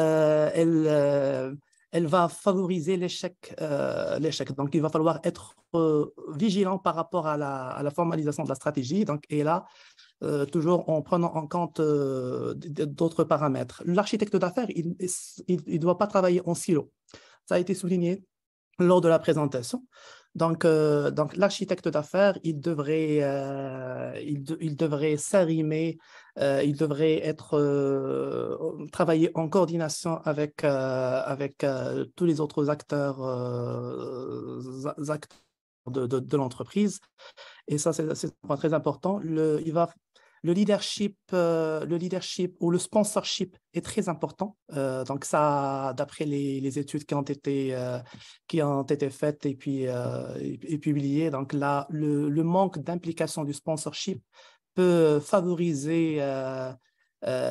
elle va favoriser l'échec. Donc, il va falloir être vigilant par rapport à la formalisation de la stratégie. Donc, et là, toujours en prenant en compte d'autres paramètres. L'architecte d'affaires, il ne doit pas travailler en silo. Ça a été souligné lors de la présentation. Donc l'architecte d'affaires, il devrait s'arrimer, il devrait travailler en coordination avec tous les autres acteurs de l'entreprise. Et ça, c'est un point très important. Le leadership ou le sponsorship est très important. Donc ça, d'après les études qui ont été faites et puis et publiées, donc là, le manque d'implication du sponsorship peut favoriser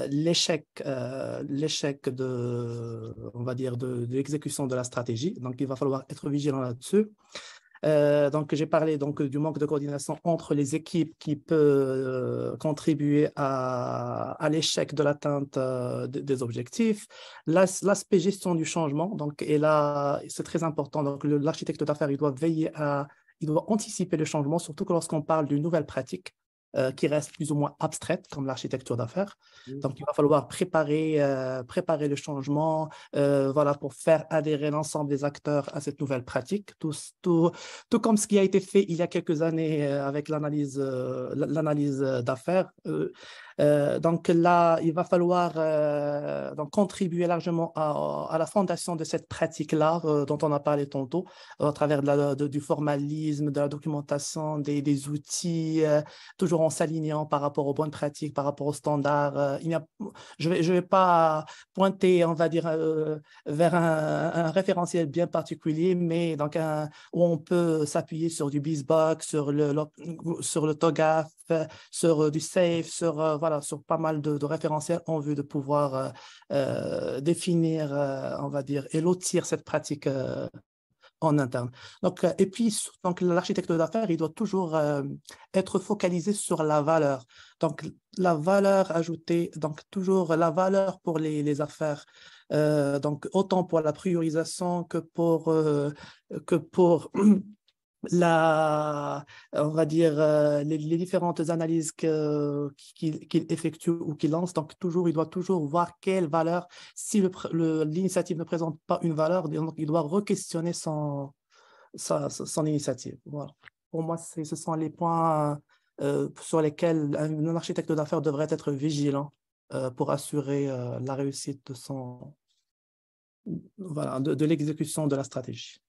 l'échec on va dire, de l'exécution de la stratégie. Donc il va falloir être vigilant là-dessus. Donc, j'ai parlé donc, du manque de coordination entre les équipes qui peut contribuer à l'échec de l'atteinte des objectifs. L'aspect gestion du changement, donc, et là, c'est très important. Donc, l'architecte d'affaires, il doit il doit anticiper le changement, surtout que lorsqu'on parle d'une nouvelle pratique qui reste plus ou moins abstraite, comme l'architecture d'affaires. Donc, il va falloir préparer le changement voilà, pour faire adhérer l'ensemble des acteurs à cette nouvelle pratique, tout comme ce qui a été fait il y a quelques années avec l'analyse d'affaires. Donc là, il va falloir donc contribuer largement à la fondation de cette pratique-là dont on a parlé tantôt, à travers du formalisme, de la documentation, des outils, toujours en s'alignant par rapport aux bonnes pratiques, par rapport aux standards. Je vais pas pointer, on va dire, vers un référentiel bien particulier, mais donc où on peut s'appuyer sur du BizBox, sur le TOGAF, sur du SAFE, voilà, sur pas mal de référentiels en vue de pouvoir définir, on va dire, et lotir cette pratique en interne. Donc, et puis, donc, l'architecte d'affaires, il doit toujours être focalisé sur la valeur. Donc, la valeur ajoutée, donc toujours la valeur pour les affaires. Donc, autant pour la priorisation que pour on va dire, les différentes analyses qu'il effectue ou qu'il lance. Donc, il doit toujours voir quelle valeur, si l'initiative ne présente pas une valeur, donc il doit re-questionner son initiative. Voilà. Pour moi, ce sont les points sur lesquels un architecte d'affaires devrait être vigilant pour assurer la réussite de l'exécution de la stratégie.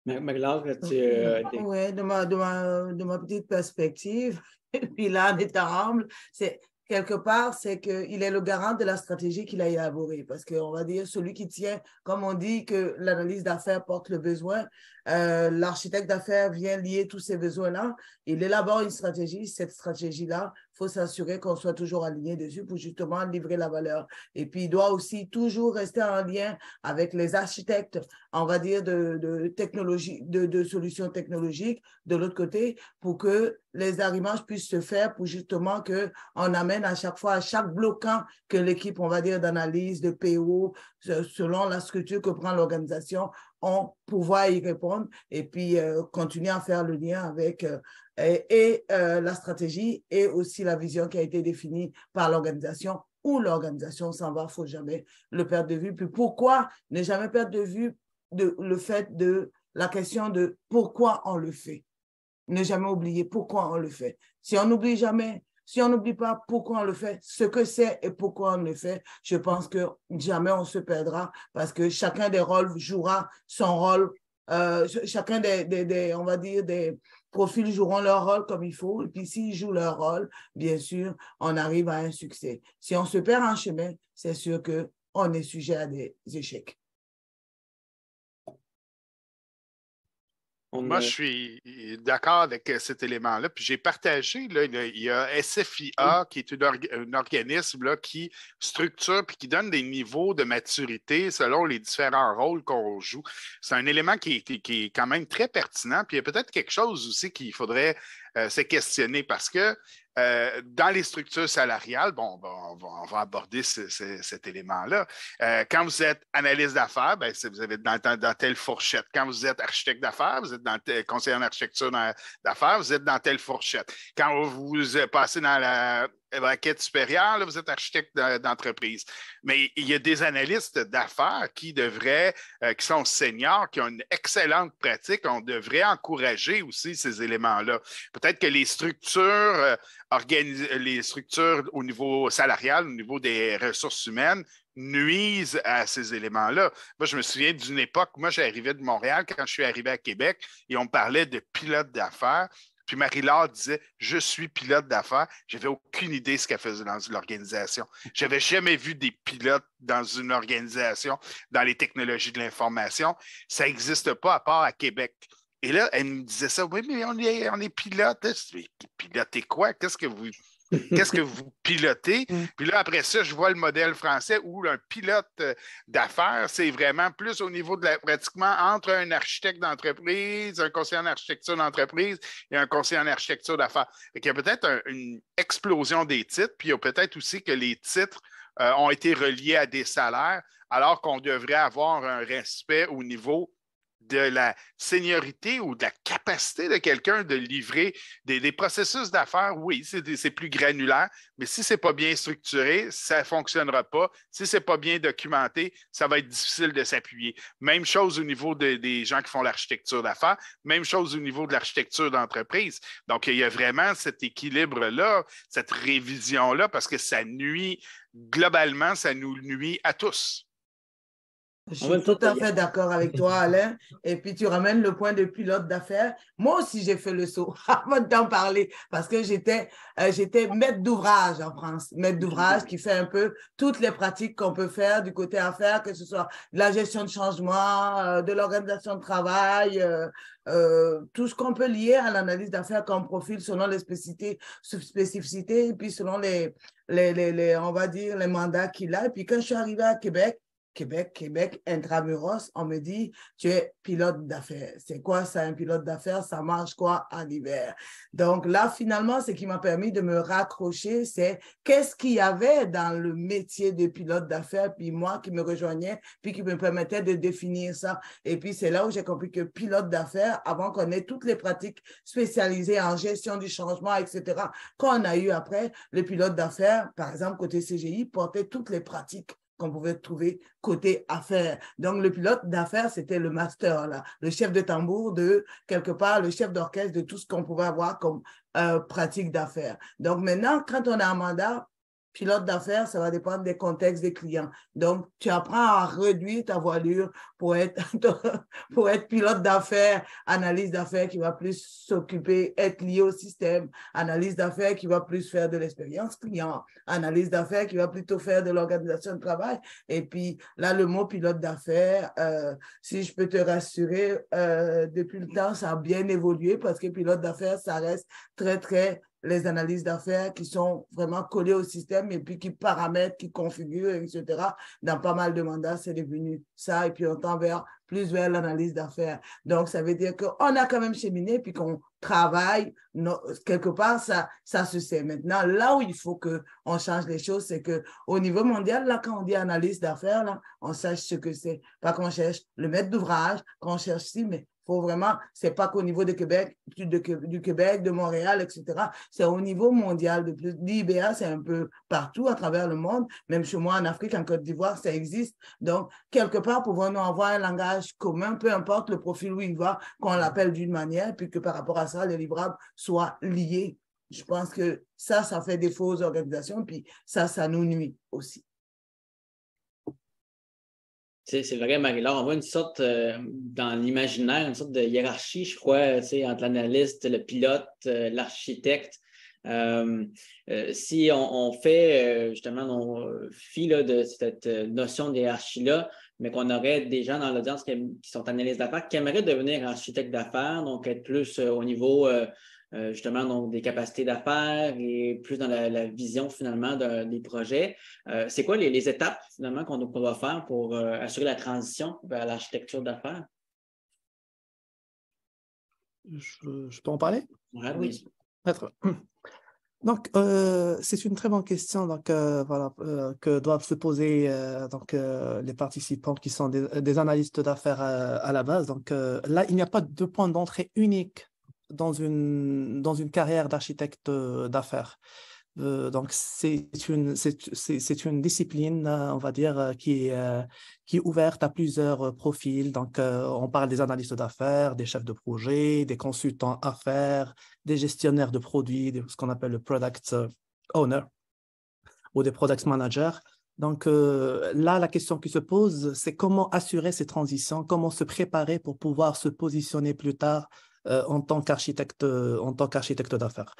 Marie-Laure, Oui, de ma petite perspective, et puis là, on est ensemble, c'est quelque part, c'est qu'il est le garant de la stratégie qu'il a élaborée. Parce qu'on va dire, celui qui tient, comme on dit que l'analyse d'affaires porte le besoin, l'architecte d'affaires vient lier tous ces besoins-là. Il élabore une stratégie. Cette stratégie-là, il faut s'assurer qu'on soit toujours aligné dessus pour justement livrer la valeur. Et puis, il doit aussi toujours rester en lien avec les architectes, on va dire, de technologie, de solutions technologiques de l'autre côté, pour que les arrimages puissent se faire pour justement qu'on amène à chaque fois, à chaque bloquant que l'équipe, on va dire, d'analyse, de PO, selon la structure que prend l'organisation, on pouvoir y répondre et puis continuer à faire le lien avec la stratégie et aussi la vision qui a été définie par l'organisation. Où l'organisation s'en va, il ne faut jamais le perdre de vue. Puis pourquoi ne jamais perdre de vue le fait de la question de pourquoi on le fait. Ne jamais oublier pourquoi on le fait. Si on n'oublie jamais, si on n'oublie pas pourquoi on le fait, ce que c'est et pourquoi on le fait, je pense que jamais on se perdra parce que chacun des rôles jouera son rôle. Chacun on va dire, des profils joueront leur rôle comme il faut. Et puis, s'ils jouent leur rôle, bien sûr, on arrive à un succès. Si on se perd en chemin, c'est sûr qu'on est sujet à des échecs. Moi, je suis d'accord avec cet élément-là. Puis j'ai partagé, là, il y a SFIA, qui est un organisme là, qui structure puis qui donne des niveaux de maturité selon les différents rôles qu'on joue. C'est un élément qui est quand même très pertinent. Puis il y a peut-être quelque chose aussi qu'il faudrait se questionner parce que dans les structures salariales, bon, on va aborder cet élément-là. Quand vous êtes analyste d'affaires, ben, vous êtes dans telle fourchette. Quand vous êtes architecte d'affaires, vous êtes conseiller en architecture d'affaires, vous êtes dans telle fourchette. Quand vous passez dans la braquette supérieure, là, vous êtes architecte d'entreprise. Mais il y a des analystes d'affaires qui sont seniors, qui ont une excellente pratique. On devrait encourager aussi ces éléments-là. Peut-être que les structures au niveau salarial, au niveau des ressources humaines, nuisent à ces éléments-là. Moi, je me souviens d'une époque, moi, j'arrivais de Montréal, quand je suis arrivé à Québec, et on me parlait de pilote d'affaires. Puis Marie-Laure disait, je suis pilote d'affaires. Je n'avais aucune idée de ce qu'elle faisait dans l'organisation. Je n'avais jamais vu des pilotes dans une organisation, dans les technologies de l'information. Ça n'existe pas à part à Québec. Et là, elle me disait ça, oui, mais on est pilote. Pilotez quoi? Qu'est-ce que vous pilotez? Puis là, après ça, je vois le modèle français où un pilote d'affaires, c'est vraiment plus au niveau pratiquement entre un architecte d'entreprise, un conseiller en architecture d'entreprise et un conseiller en architecture d'affaires. Il y a peut-être une explosion des titres, puis il y a peut-être aussi que les titres ont été reliés à des salaires, alors qu'on devrait avoir un respect au niveau de la seniorité ou de la capacité de quelqu'un de livrer des processus d'affaires. Oui, c'est plus granulaire, mais si ce n'est pas bien structuré, ça ne fonctionnera pas. Si ce n'est pas bien documenté, ça va être difficile de s'appuyer. Même chose au niveau des gens qui font l'architecture d'affaires, même chose au niveau de l'architecture d'entreprise. Donc, il y a vraiment cet équilibre-là, cette révision-là, parce que ça nuit, globalement, ça nous nuit à tous. Je suis tout à fait d'accord avec toi, Alain. Et puis, tu ramènes le point de pilote d'affaires. Moi aussi, j'ai fait le saut avant de t'en parler parce que j'étais maître d'ouvrage en France. Maître d'ouvrage qui fait un peu toutes les pratiques qu'on peut faire du côté affaires, que ce soit de la gestion de changement, de l'organisation de travail, tout ce qu'on peut lier à l'analyse d'affaires comme profil selon les spécificités et puis selon on va dire, les mandats qu'il a. Et puis, quand je suis arrivée à Québec, intramuros, on me dit, tu es pilote d'affaires. C'est quoi ça, un pilote d'affaires? Ça marche quoi en hiver? Donc là, finalement, ce qui m'a permis de me raccrocher, c'est qu'est-ce qu'il y avait dans le métier de pilote d'affaires, puis moi qui me rejoignais, puis qui me permettait de définir ça. Et puis, c'est là où j'ai compris que pilote d'affaires, avant qu'on ait toutes les pratiques spécialisées en gestion du changement, etc., qu'on a eu après, le pilote d'affaires, par exemple, côté CGI, portait toutes les pratiques qu'on pouvait trouver côté affaires. Donc, le pilote d'affaires, c'était le master, là, le chef de tambour de, quelque part, le chef d'orchestre de tout ce qu'on pouvait avoir comme pratique d'affaires. Donc, maintenant, quand on a un mandat, pilote d'affaires, ça va dépendre des contextes des clients. Donc, tu apprends à réduire ta voilure pour être, pour être pilote d'affaires, analyse d'affaires qui va plus s'occuper, être lié au système, analyse d'affaires qui va plus faire de l'expérience client, analyse d'affaires qui va plutôt faire de l'organisation de travail. Et puis, là, le mot pilote d'affaires, si je peux te rassurer, depuis le temps, ça a bien évolué parce que pilote d'affaires, ça reste très les analyses d'affaires qui sont vraiment collées au système et puis qui paramètrent, qui configurent, etc. Dans pas mal de mandats, c'est devenu ça. Et puis, on tend plus vers l'analyse d'affaires. Donc, ça veut dire qu'on a quand même cheminé puis qu'on travaille. Quelque part, ça se sait. Maintenant, là où il faut qu'on change les choses, c'est qu'au niveau mondial, là, quand on dit analyse d'affaires, là, on sache ce que c'est. Pas qu'on cherche le maître d'ouvrage, qu'on cherche si, mais faut vraiment, c'est pas qu'au niveau de Québec, du Québec, de Montréal, etc. C'est au niveau mondial. De plus, l'IBA, c'est un peu partout à travers le monde. Même chez moi, en Afrique, en Côte d'Ivoire, ça existe. Donc, quelque part, pouvons-nous avoir un langage commun, peu importe le profil où il va, qu'on l'appelle d'une manière, puis que par rapport à ça, les livrables soient liés. Je pense que ça fait défaut aux organisations, puis ça nous nuit aussi. C'est vrai, Marie-Laure, on voit une sorte, dans l'imaginaire, une sorte de hiérarchie, je crois, entre l'analyste, le pilote, l'architecte. Si on fait, justement, on fi là, de cette notion d'hierarchie-là, mais qu'on aurait des gens dans l'audience qui sont analystes d'affaires, qui aimeraient devenir architecte d'affaires, donc être plus au niveau justement donc, des capacités d'affaires et plus dans la vision finalement des projets. C'est quoi les étapes finalement qu'on doit faire pour assurer la transition vers l'architecture d'affaires? Je peux en parler? Oui. Donc, c'est une très bonne question voilà, que doivent se poser les participants qui sont des analystes d'affaires à la base. Donc, là, il n'y a pas de point d'entrée unique dans une carrière d'architecte d'affaires. Donc, c'est une discipline, on va dire, qui est ouverte à plusieurs profils. Donc, on parle des analystes d'affaires, des chefs de projet, des consultants affaires, des gestionnaires de produits, ce qu'on appelle le product owner ou des product managers. Donc, là, la question qui se pose, c'est comment assurer ces transitions, comment se préparer pour pouvoir se positionner plus tard en tant qu'architecte d'affaires.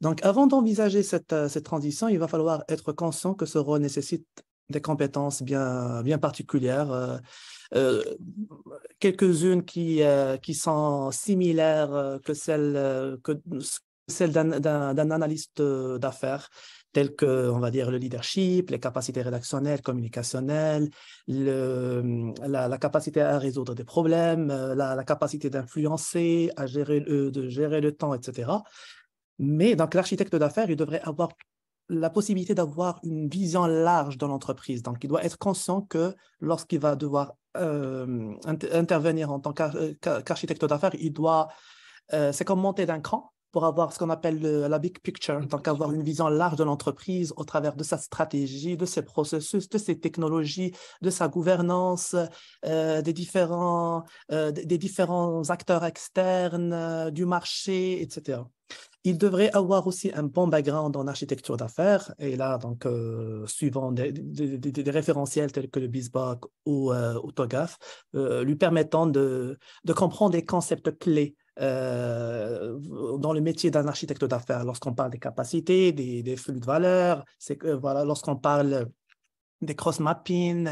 Donc, avant d'envisager cette transition, il va falloir être conscient que ce rôle nécessite des compétences bien particulières, quelques-unes qui sont similaires que celles d'un analyste d'affaires, tels que, on va dire, le leadership, les capacités rédactionnelles, communicationnelles, la capacité à résoudre des problèmes, la capacité d'influencer, de gérer le temps, etc. Mais donc, l'architecte d'affaires, il devrait avoir la possibilité d'avoir une vision large dans l'entreprise. Donc, il doit être conscient que lorsqu'il va devoir intervenir en tant qu'architecte d'affaires, c'est comme monter d'un cran pour avoir ce qu'on appelle la big picture, donc avoir une vision large de l'entreprise au travers de sa stratégie, de ses processus, de ses technologies, de sa gouvernance, des différents acteurs externes, du marché, etc. Il devrait avoir aussi un bon background en architecture d'affaires, et là, donc, suivant des référentiels tels que le BizBook ou TOGAF, lui permettant de comprendre des concepts clés dans le métier d'un architecte d'affaires. Lorsqu'on parle des capacités, des flux de valeur, voilà, lorsqu'on parle des cross-mapping,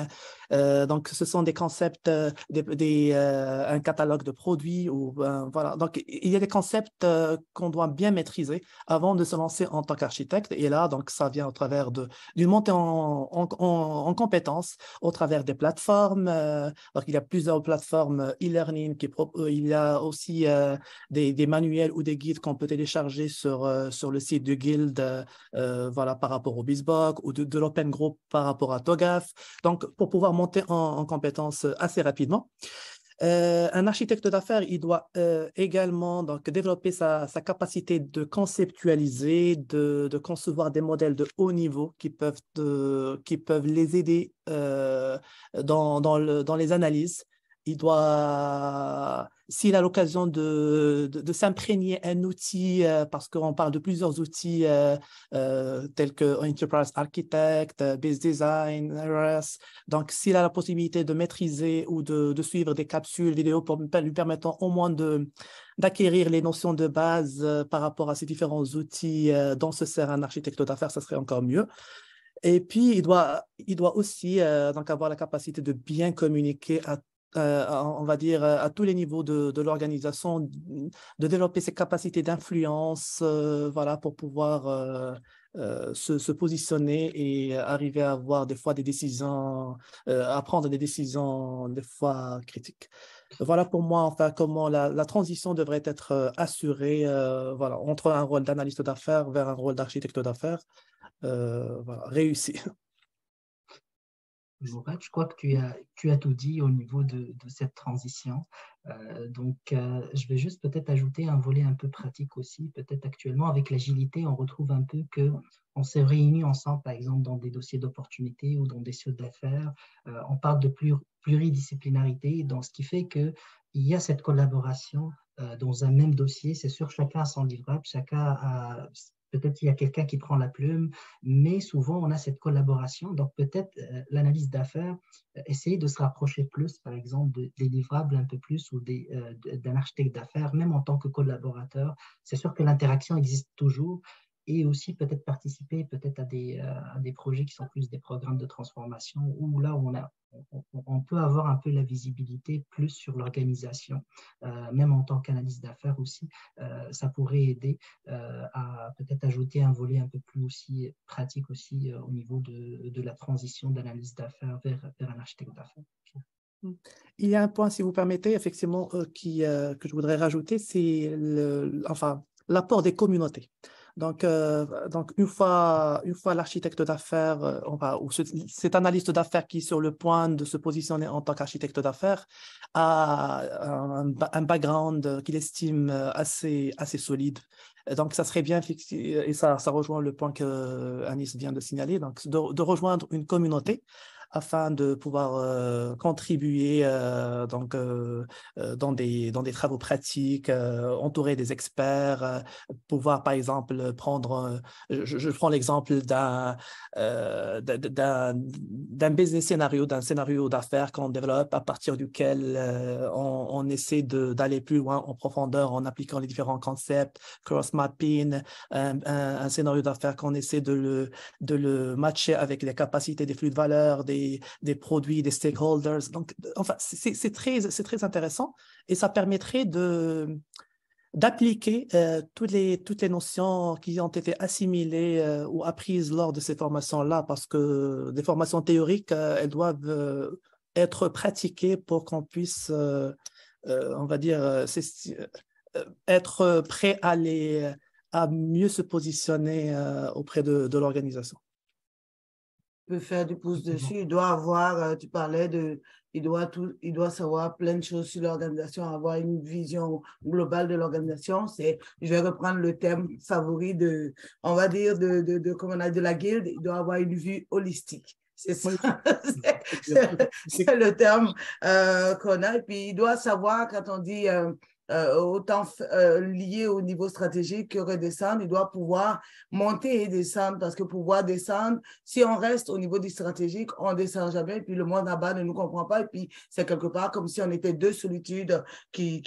donc ce sont des concepts, un catalogue de produits, voilà. Donc il y a des concepts qu'on doit bien maîtriser avant de se lancer en tant qu'architecte, et là, donc ça vient au travers d'une montée en compétences, au travers des plateformes, donc il y a plusieurs plateformes e-learning, il y a aussi des manuels ou des guides qu'on peut télécharger sur le site du Guild, voilà, par rapport au BizBook, ou de l'Open Group par rapport à TOGAF, donc pour pouvoir monter en compétences assez rapidement. Un architecte d'affaires, il doit également donc, développer sa capacité de conceptualiser, de concevoir des modèles de haut niveau qui peuvent les aider dans les analyses, s'il a l'occasion de s'imprégner un outil, parce qu'on parle de plusieurs outils tels que Enterprise Architect, Base Design, RS. Donc, s'il a la possibilité de maîtriser ou de suivre des capsules vidéo pour lui permettant au moins d'acquérir les notions de base par rapport à ces différents outils dont se sert un architecte d'affaires, ça serait encore mieux. Et puis, il doit aussi donc avoir la capacité de bien communiquer on va dire, à tous les niveaux de l'organisation, de développer ses capacités d'influence, voilà, pour pouvoir se positionner et arriver à avoir des fois des décisions, à prendre des décisions des fois critiques. Voilà pour moi, enfin, comment la transition devrait être assurée, voilà, entre un rôle d'analyste d'affaires vers un rôle d'architecte d'affaires, voilà, réussi. Mourad, je crois que tu as tout dit au niveau de cette transition. Je vais juste peut-être ajouter un volet un peu pratique aussi. Peut-être actuellement, avec l'agilité, on retrouve un peu qu'on s'est réunis ensemble, par exemple, dans des dossiers d'opportunité ou dans des dossiers d'affaires. On parle de pluridisciplinarité, donc ce qui fait qu'il y a cette collaboration dans un même dossier. C'est sûr, chacun a son livrable, chacun a... Peut-être qu'il y a quelqu'un qui prend la plume, mais souvent, on a cette collaboration. Donc, peut-être l'analyse d'affaires, essayer de se rapprocher plus, par exemple, des livrables un peu plus ou d'un architecte d'affaires, même en tant que collaborateur. C'est sûr que l'interaction existe toujours et aussi peut-être participer peut-être à des projets qui sont plus des programmes de transformation où là, on peut avoir un peu la visibilité plus sur l'organisation, même en tant qu'analyste d'affaires aussi, ça pourrait aider à peut-être ajouter un volet un peu plus aussi pratique aussi au niveau de la transition d'analyse d'affaires vers un architecte d'affaires. Il y a un point, si vous permettez, effectivement, que je voudrais rajouter, c'est l'apport des communautés. Donc une fois l'architecte d'affaires, ou cet analyste d'affaires qui est sur le point de se positionner en tant qu'architecte d'affaires a un background qu'il estime assez solide. Donc, ça serait bien, et ça rejoint le point que Anis vient de signaler, donc de rejoindre une communauté afin de pouvoir contribuer dans des travaux pratiques, entourer des experts, pouvoir par exemple prendre, je prends l'exemple d'un business scénario, d'un scénario d'affaires qu'on développe à partir duquel on essaie d'aller plus loin en profondeur en appliquant les différents concepts, cross-mapping, un scénario d'affaires qu'on essaie de le matcher avec les capacités des flux de valeur, des produits, des stakeholders. Donc, enfin, c'est très intéressant et ça permettrait d'appliquer toutes les notions qui ont été assimilées ou apprises lors de ces formations-là, parce que des formations théoriques, elles doivent être pratiquées pour qu'on puisse, on va dire, être prêt à mieux se positionner auprès de l'organisation. Peut faire du pouce dessus, il doit avoir, tu parlais il doit savoir plein de choses sur l'organisation, avoir une vision globale de l'organisation. Je vais reprendre le thème favori on va dire, comme on a de la guilde, il doit avoir une vue holistique. C'est ça, c'est le terme qu'on a. Et puis, il doit savoir, quand on dit autant lié au niveau stratégique que redescendre, il doit pouvoir monter et descendre, parce que pour pouvoir descendre, si on reste au niveau du stratégique, on ne descend jamais, et puis le monde là-bas ne nous comprend pas, et puis c'est quelque part comme si on était deux solitudes qui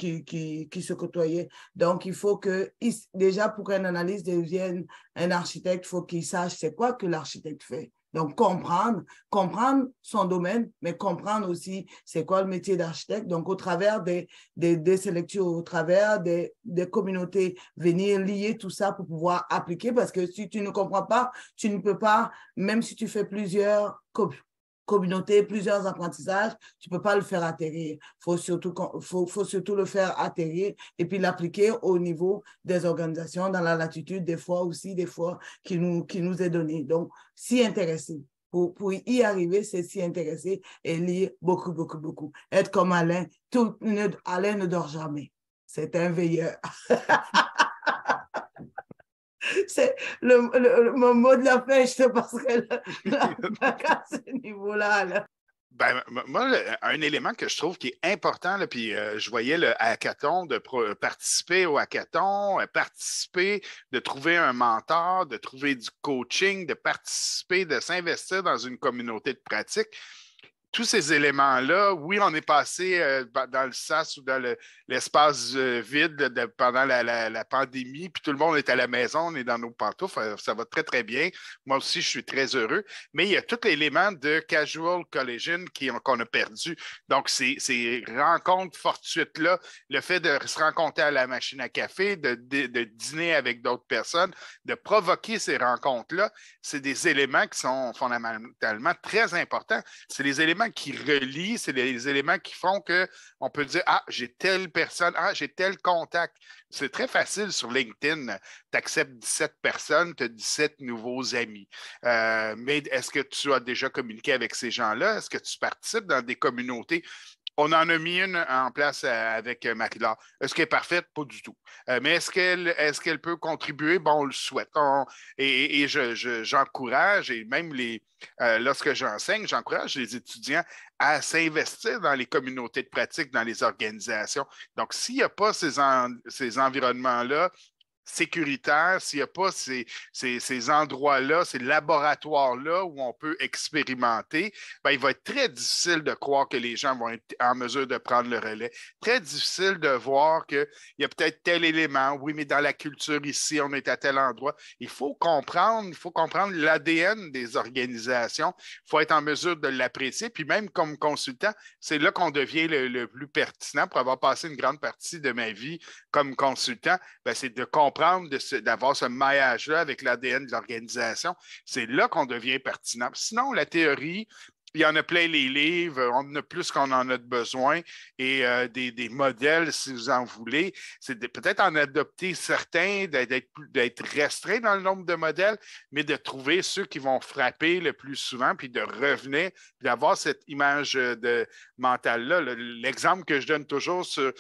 se côtoyaient. Donc, il faut que, déjà pour qu'un analyste devienne un architecte, il faut qu'il sache c'est quoi que l'architecte fait. Donc, comprendre son domaine, mais comprendre aussi c'est quoi le métier d'architecte. Donc, au travers des lectures, au travers des communautés, venir lier tout ça pour pouvoir appliquer, parce que si tu ne comprends pas, tu ne peux pas, même si tu fais plusieurs communautés, plusieurs apprentissages, tu ne peux pas le faire atterrir. Faut surtout le faire atterrir et puis l'appliquer au niveau des organisations, dans la latitude des fois qui nous est donnée. Donc, s'y intéresser. Pour y arriver, c'est s'y intéresser et lire beaucoup, beaucoup, beaucoup. Être comme Alain. Alain ne dort jamais. C'est un veilleur. C'est mon mot de la fin, je te passerai à ce niveau-là. Ben, moi, un élément que je trouve qui est important, là, puis je voyais le hackathon, de participer au hackathon, participer, de trouver un mentor, de trouver du coaching, de participer, de s'investir dans une communauté de pratique. Tous ces éléments-là, oui, on est passé dans le sas ou dans l'espace vide pendant la pandémie, puis tout le monde est à la maison, on est dans nos pantoufles, ça va très, très bien. Moi aussi, je suis très heureux. Mais il y a tout l'élément de casual collision qu'on a perdu. Donc, ces rencontres fortuites-là, le fait de se rencontrer à la machine à café, de dîner avec d'autres personnes, de provoquer ces rencontres-là, c'est des éléments qui sont fondamentalement très importants. C'est les éléments qui relient, c'est les éléments qui font qu'on peut dire « Ah, j'ai telle personne, ah, j'ai tel contact ». C'est très facile sur LinkedIn. Tu acceptes 17 personnes, tu as 17 nouveaux amis. Mais est-ce que tu as déjà communiqué avec ces gens-là? Est-ce que tu participes dans des communautés? On en a mis une en place avec Marie-Laure. Est-ce qu'elle est parfaite? Pas du tout. Mais est-ce qu'elle peut contribuer? Bon, on le souhaite. Et j'encourage, et même lorsque j'enseigne, j'encourage les étudiants à s'investir dans les communautés de pratique, dans les organisations. Donc, s'il n'y a pas ces environnements-là, sécuritaire, s'il n'y a pas ces endroits-là, ces laboratoires-là où on peut expérimenter, ben, il va être très difficile de croire que les gens vont être en mesure de prendre le relais. Très difficile de voir qu'il y a peut-être tel élément. Oui, mais dans la culture ici, on est à tel endroit. Il faut comprendre l'ADN des organisations. Il faut être en mesure de l'apprécier. Puis même comme consultant, c'est là qu'on devient le plus pertinent. Pour avoir passé une grande partie de ma vie comme consultant, ben, c'est de comprendre, d'avoir ce maillage-là avec l'ADN de l'organisation. C'est là qu'on devient pertinent. Sinon, la théorie, il y en a plein les livres, on en a plus qu'on en a de besoin, et des modèles, si vous en voulez. C'est peut-être en adopter certains, d'être restreint dans le nombre de modèles, mais de trouver ceux qui vont frapper le plus souvent, puis de revenir, puis d'avoir cette image mentale-là. L'exemple que je donne toujours sur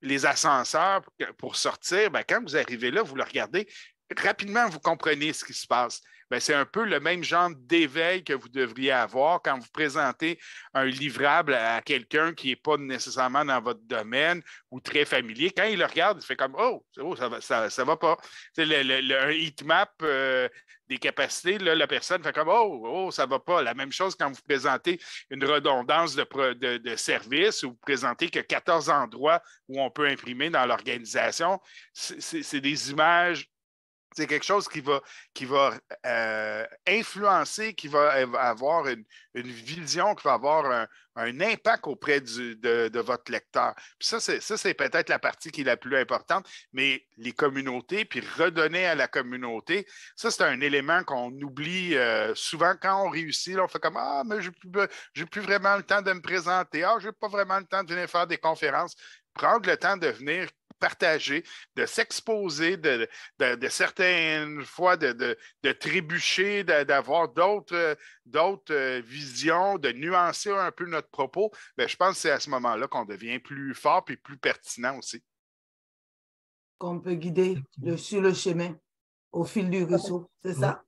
les ascenseurs pour sortir, ben, quand vous arrivez là, vous le regardez, rapidement, vous comprenez ce qui se passe. Ben, c'est un peu le même genre d'éveil que vous devriez avoir quand vous présentez un livrable à quelqu'un qui n'est pas nécessairement dans votre domaine ou très familier. Quand il le regarde, il fait comme « Oh, ça va pas ». Un heatmap des capacités, là, la personne fait comme « Oh, ça va pas ». La même chose quand vous présentez une redondance de service ou vous présentez que 14 endroits où on peut imprimer dans l'organisation. C'est des images. C'est quelque chose qui va influencer, qui va avoir une vision, qui va avoir un impact auprès de votre lecteur. Puis ça, c'est peut-être la partie qui est la plus importante, mais les communautés, puis redonner à la communauté, ça, c'est un élément qu'on oublie souvent quand on réussit. Là, on fait comme « Ah, mais j'ai plus vraiment le temps de me présenter. Ah, j'ai pas vraiment le temps de venir faire des conférences. » Prendre le temps de venir partager, de s'exposer, de certaines fois de trébucher, d'avoir d'autres visions, de nuancer un peu notre propos. Bien, je pense que c'est à ce moment-là qu'on devient plus fort et plus pertinent aussi. Qu'on peut guider sur le chemin au fil du ruisseau, c'est ça?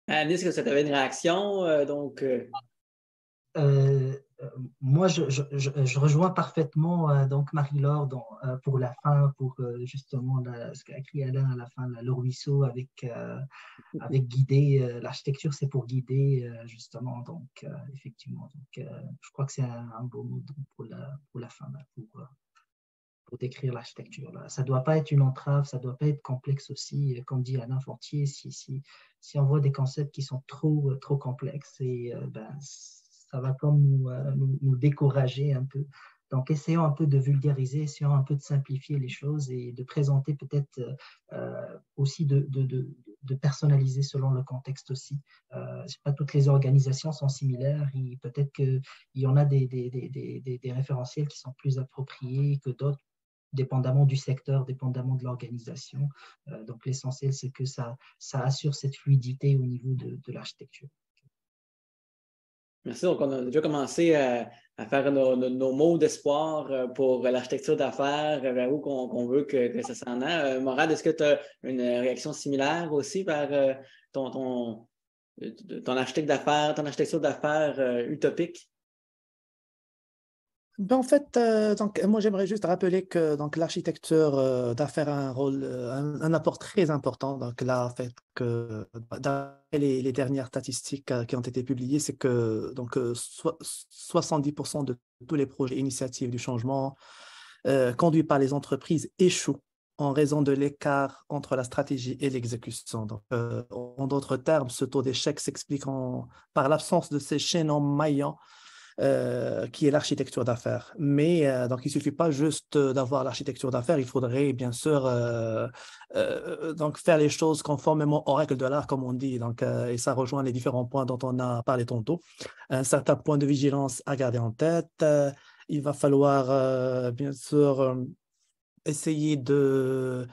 Annie, est-ce que ça t'avait une réaction? Moi, je rejoins parfaitement donc Marie-Laure pour la fin, pour justement ce qu'a écrit Alain à la fin, le ruisseau avec guider. L'architecture, c'est pour guider, justement. Donc, effectivement, je crois que c'est un beau mot pour la fin, pour décrire l'architecture. Ça ne doit pas être une entrave, ça ne doit pas être complexe aussi. Comme dit Alain Fortier, si on voit des concepts qui sont trop complexes, ça va comme nous décourager un peu. Donc, essayons un peu de vulgariser, essayons un peu de simplifier les choses et de présenter peut-être aussi de personnaliser selon le contexte aussi. Pas toutes les organisations sont similaires. Peut-être qu'il y en a des référentiels qui sont plus appropriés que d'autres, dépendamment du secteur, dépendamment de l'organisation. Donc, l'essentiel, c'est que ça assure cette fluidité au niveau de l'architecture. Merci. Donc, on a déjà commencé à faire nos mots d'espoir pour l'architecture d'affaires, vers où qu'on veut que ça s'en aille. Morad, est-ce que tu as une réaction similaire aussi vers ton architecte d'affaires, ton architecture d'affaires utopique? Ben, en fait, donc, moi, j'aimerais juste rappeler que donc, l'architecture d'affaires a un rôle, un apport très important. Donc, là, en fait, que d'après les dernières statistiques qui ont été publiées, c'est que donc, 70% de tous les projets initiatives du changement conduits par les entreprises échouent en raison de l'écart entre la stratégie et l'exécution. Donc, en d'autres termes, ce taux d'échec s'explique par l'absence de ces chaînons maillants qui est l'architecture d'affaires. Mais donc, il ne suffit pas juste d'avoir l'architecture d'affaires, il faudrait bien sûr donc faire les choses conformément aux règles de l'art, comme on dit. Donc, et ça rejoint les différents points dont on a parlé tantôt. Un certain point de vigilance à garder en tête. Il va falloir bien sûr essayer de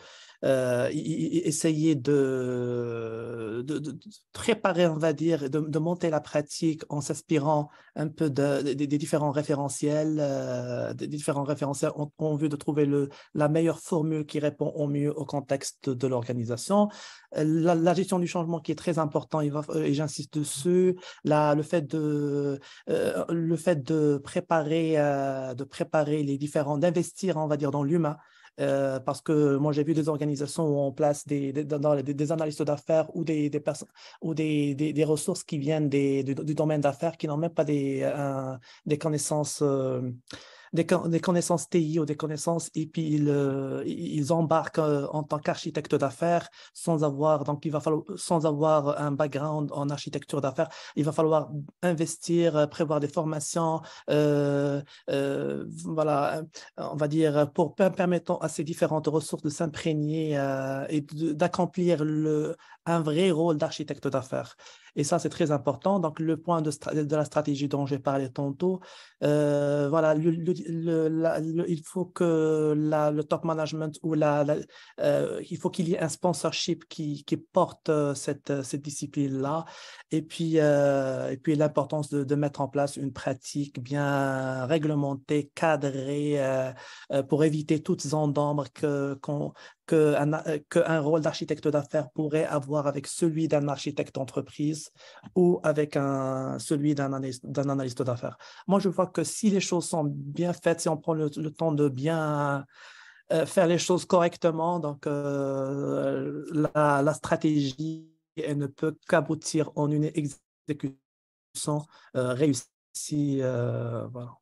préparer, on va dire, de monter la pratique en s'inspirant un peu des différents référentiels, en vue de trouver la meilleure formule qui répond au mieux au contexte de l'organisation. La gestion du changement qui est très important, et j'insiste dessus, le fait de préparer d'investir, on va dire, dans l'humain. Parce que moi, j'ai vu des organisations où on place des analystes d'affaires ou des personnes ou des ressources qui viennent du domaine d'affaires qui n'ont même pas des connaissances. Des connaissances TI ou des connaissances, et puis ils embarquent en tant qu'architecte d'affaires sans avoir un background en architecture d'affaires. Il va falloir investir, prévoir des formations, voilà, on va dire, pour permettant à ces différentes ressources de s'imprégner et d'accomplir un vrai rôle d'architecte d'affaires. Et ça, c'est très important. Donc, le point de la stratégie dont j'ai parlé tantôt, voilà, il faut que le top management ou il faut qu'il y ait un sponsorship qui porte cette discipline-là. Et puis l'importance de mettre en place une pratique bien réglementée, cadrée, pour éviter toute zone d'ombre qu'un rôle d'architecte d'affaires pourrait avoir avec celui d'un architecte d'entreprise ou avec celui d'un analyste d'affaires. Moi, je vois que si les choses sont bien faites, si on prend le temps de bien faire les choses correctement, donc la stratégie, elle ne peut qu'aboutir en une exécution réussie. Voilà.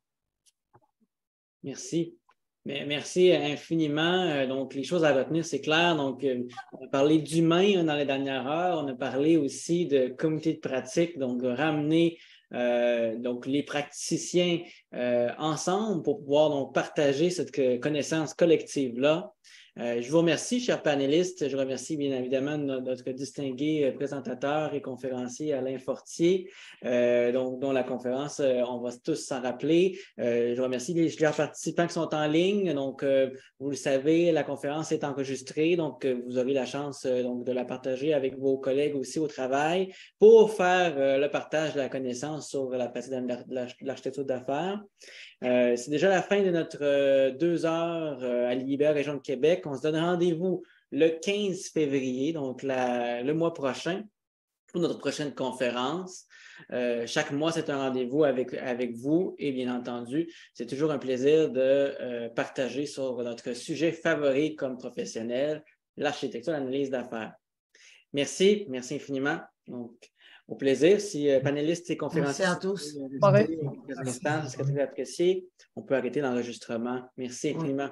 Merci. Merci infiniment. Donc, les choses à retenir, c'est clair. Donc, on a parlé d'humain dans les dernières heures. On a parlé aussi de comité de pratique, donc ramener donc les praticiens ensemble pour pouvoir donc partager cette connaissance collective-là. Je vous remercie, chers panélistes. Je remercie bien évidemment notre distingué présentateur et conférencier Alain Fortier, dont la conférence, on va tous s'en rappeler. Je remercie les participants qui sont en ligne. Donc, vous le savez, la conférence est enregistrée, donc vous aurez la chance donc, de la partager avec vos collègues aussi au travail pour faire le partage de la connaissance sur la partie de l'architecture d'affaires. C'est déjà la fin de notre 2 heures à l'IBER Région de Québec. On se donne rendez-vous le 15 février, donc le mois prochain, pour notre prochaine conférence. Chaque mois, c'est un rendez-vous avec vous et bien entendu, c'est toujours un plaisir de partager sur notre sujet favori comme professionnel, l'architecture, l'analyse d'affaires. Merci infiniment. Donc, au plaisir. Si panélistes et conférenciers. Merci à tous. C'est très apprécié. On peut arrêter l'enregistrement. Merci infiniment.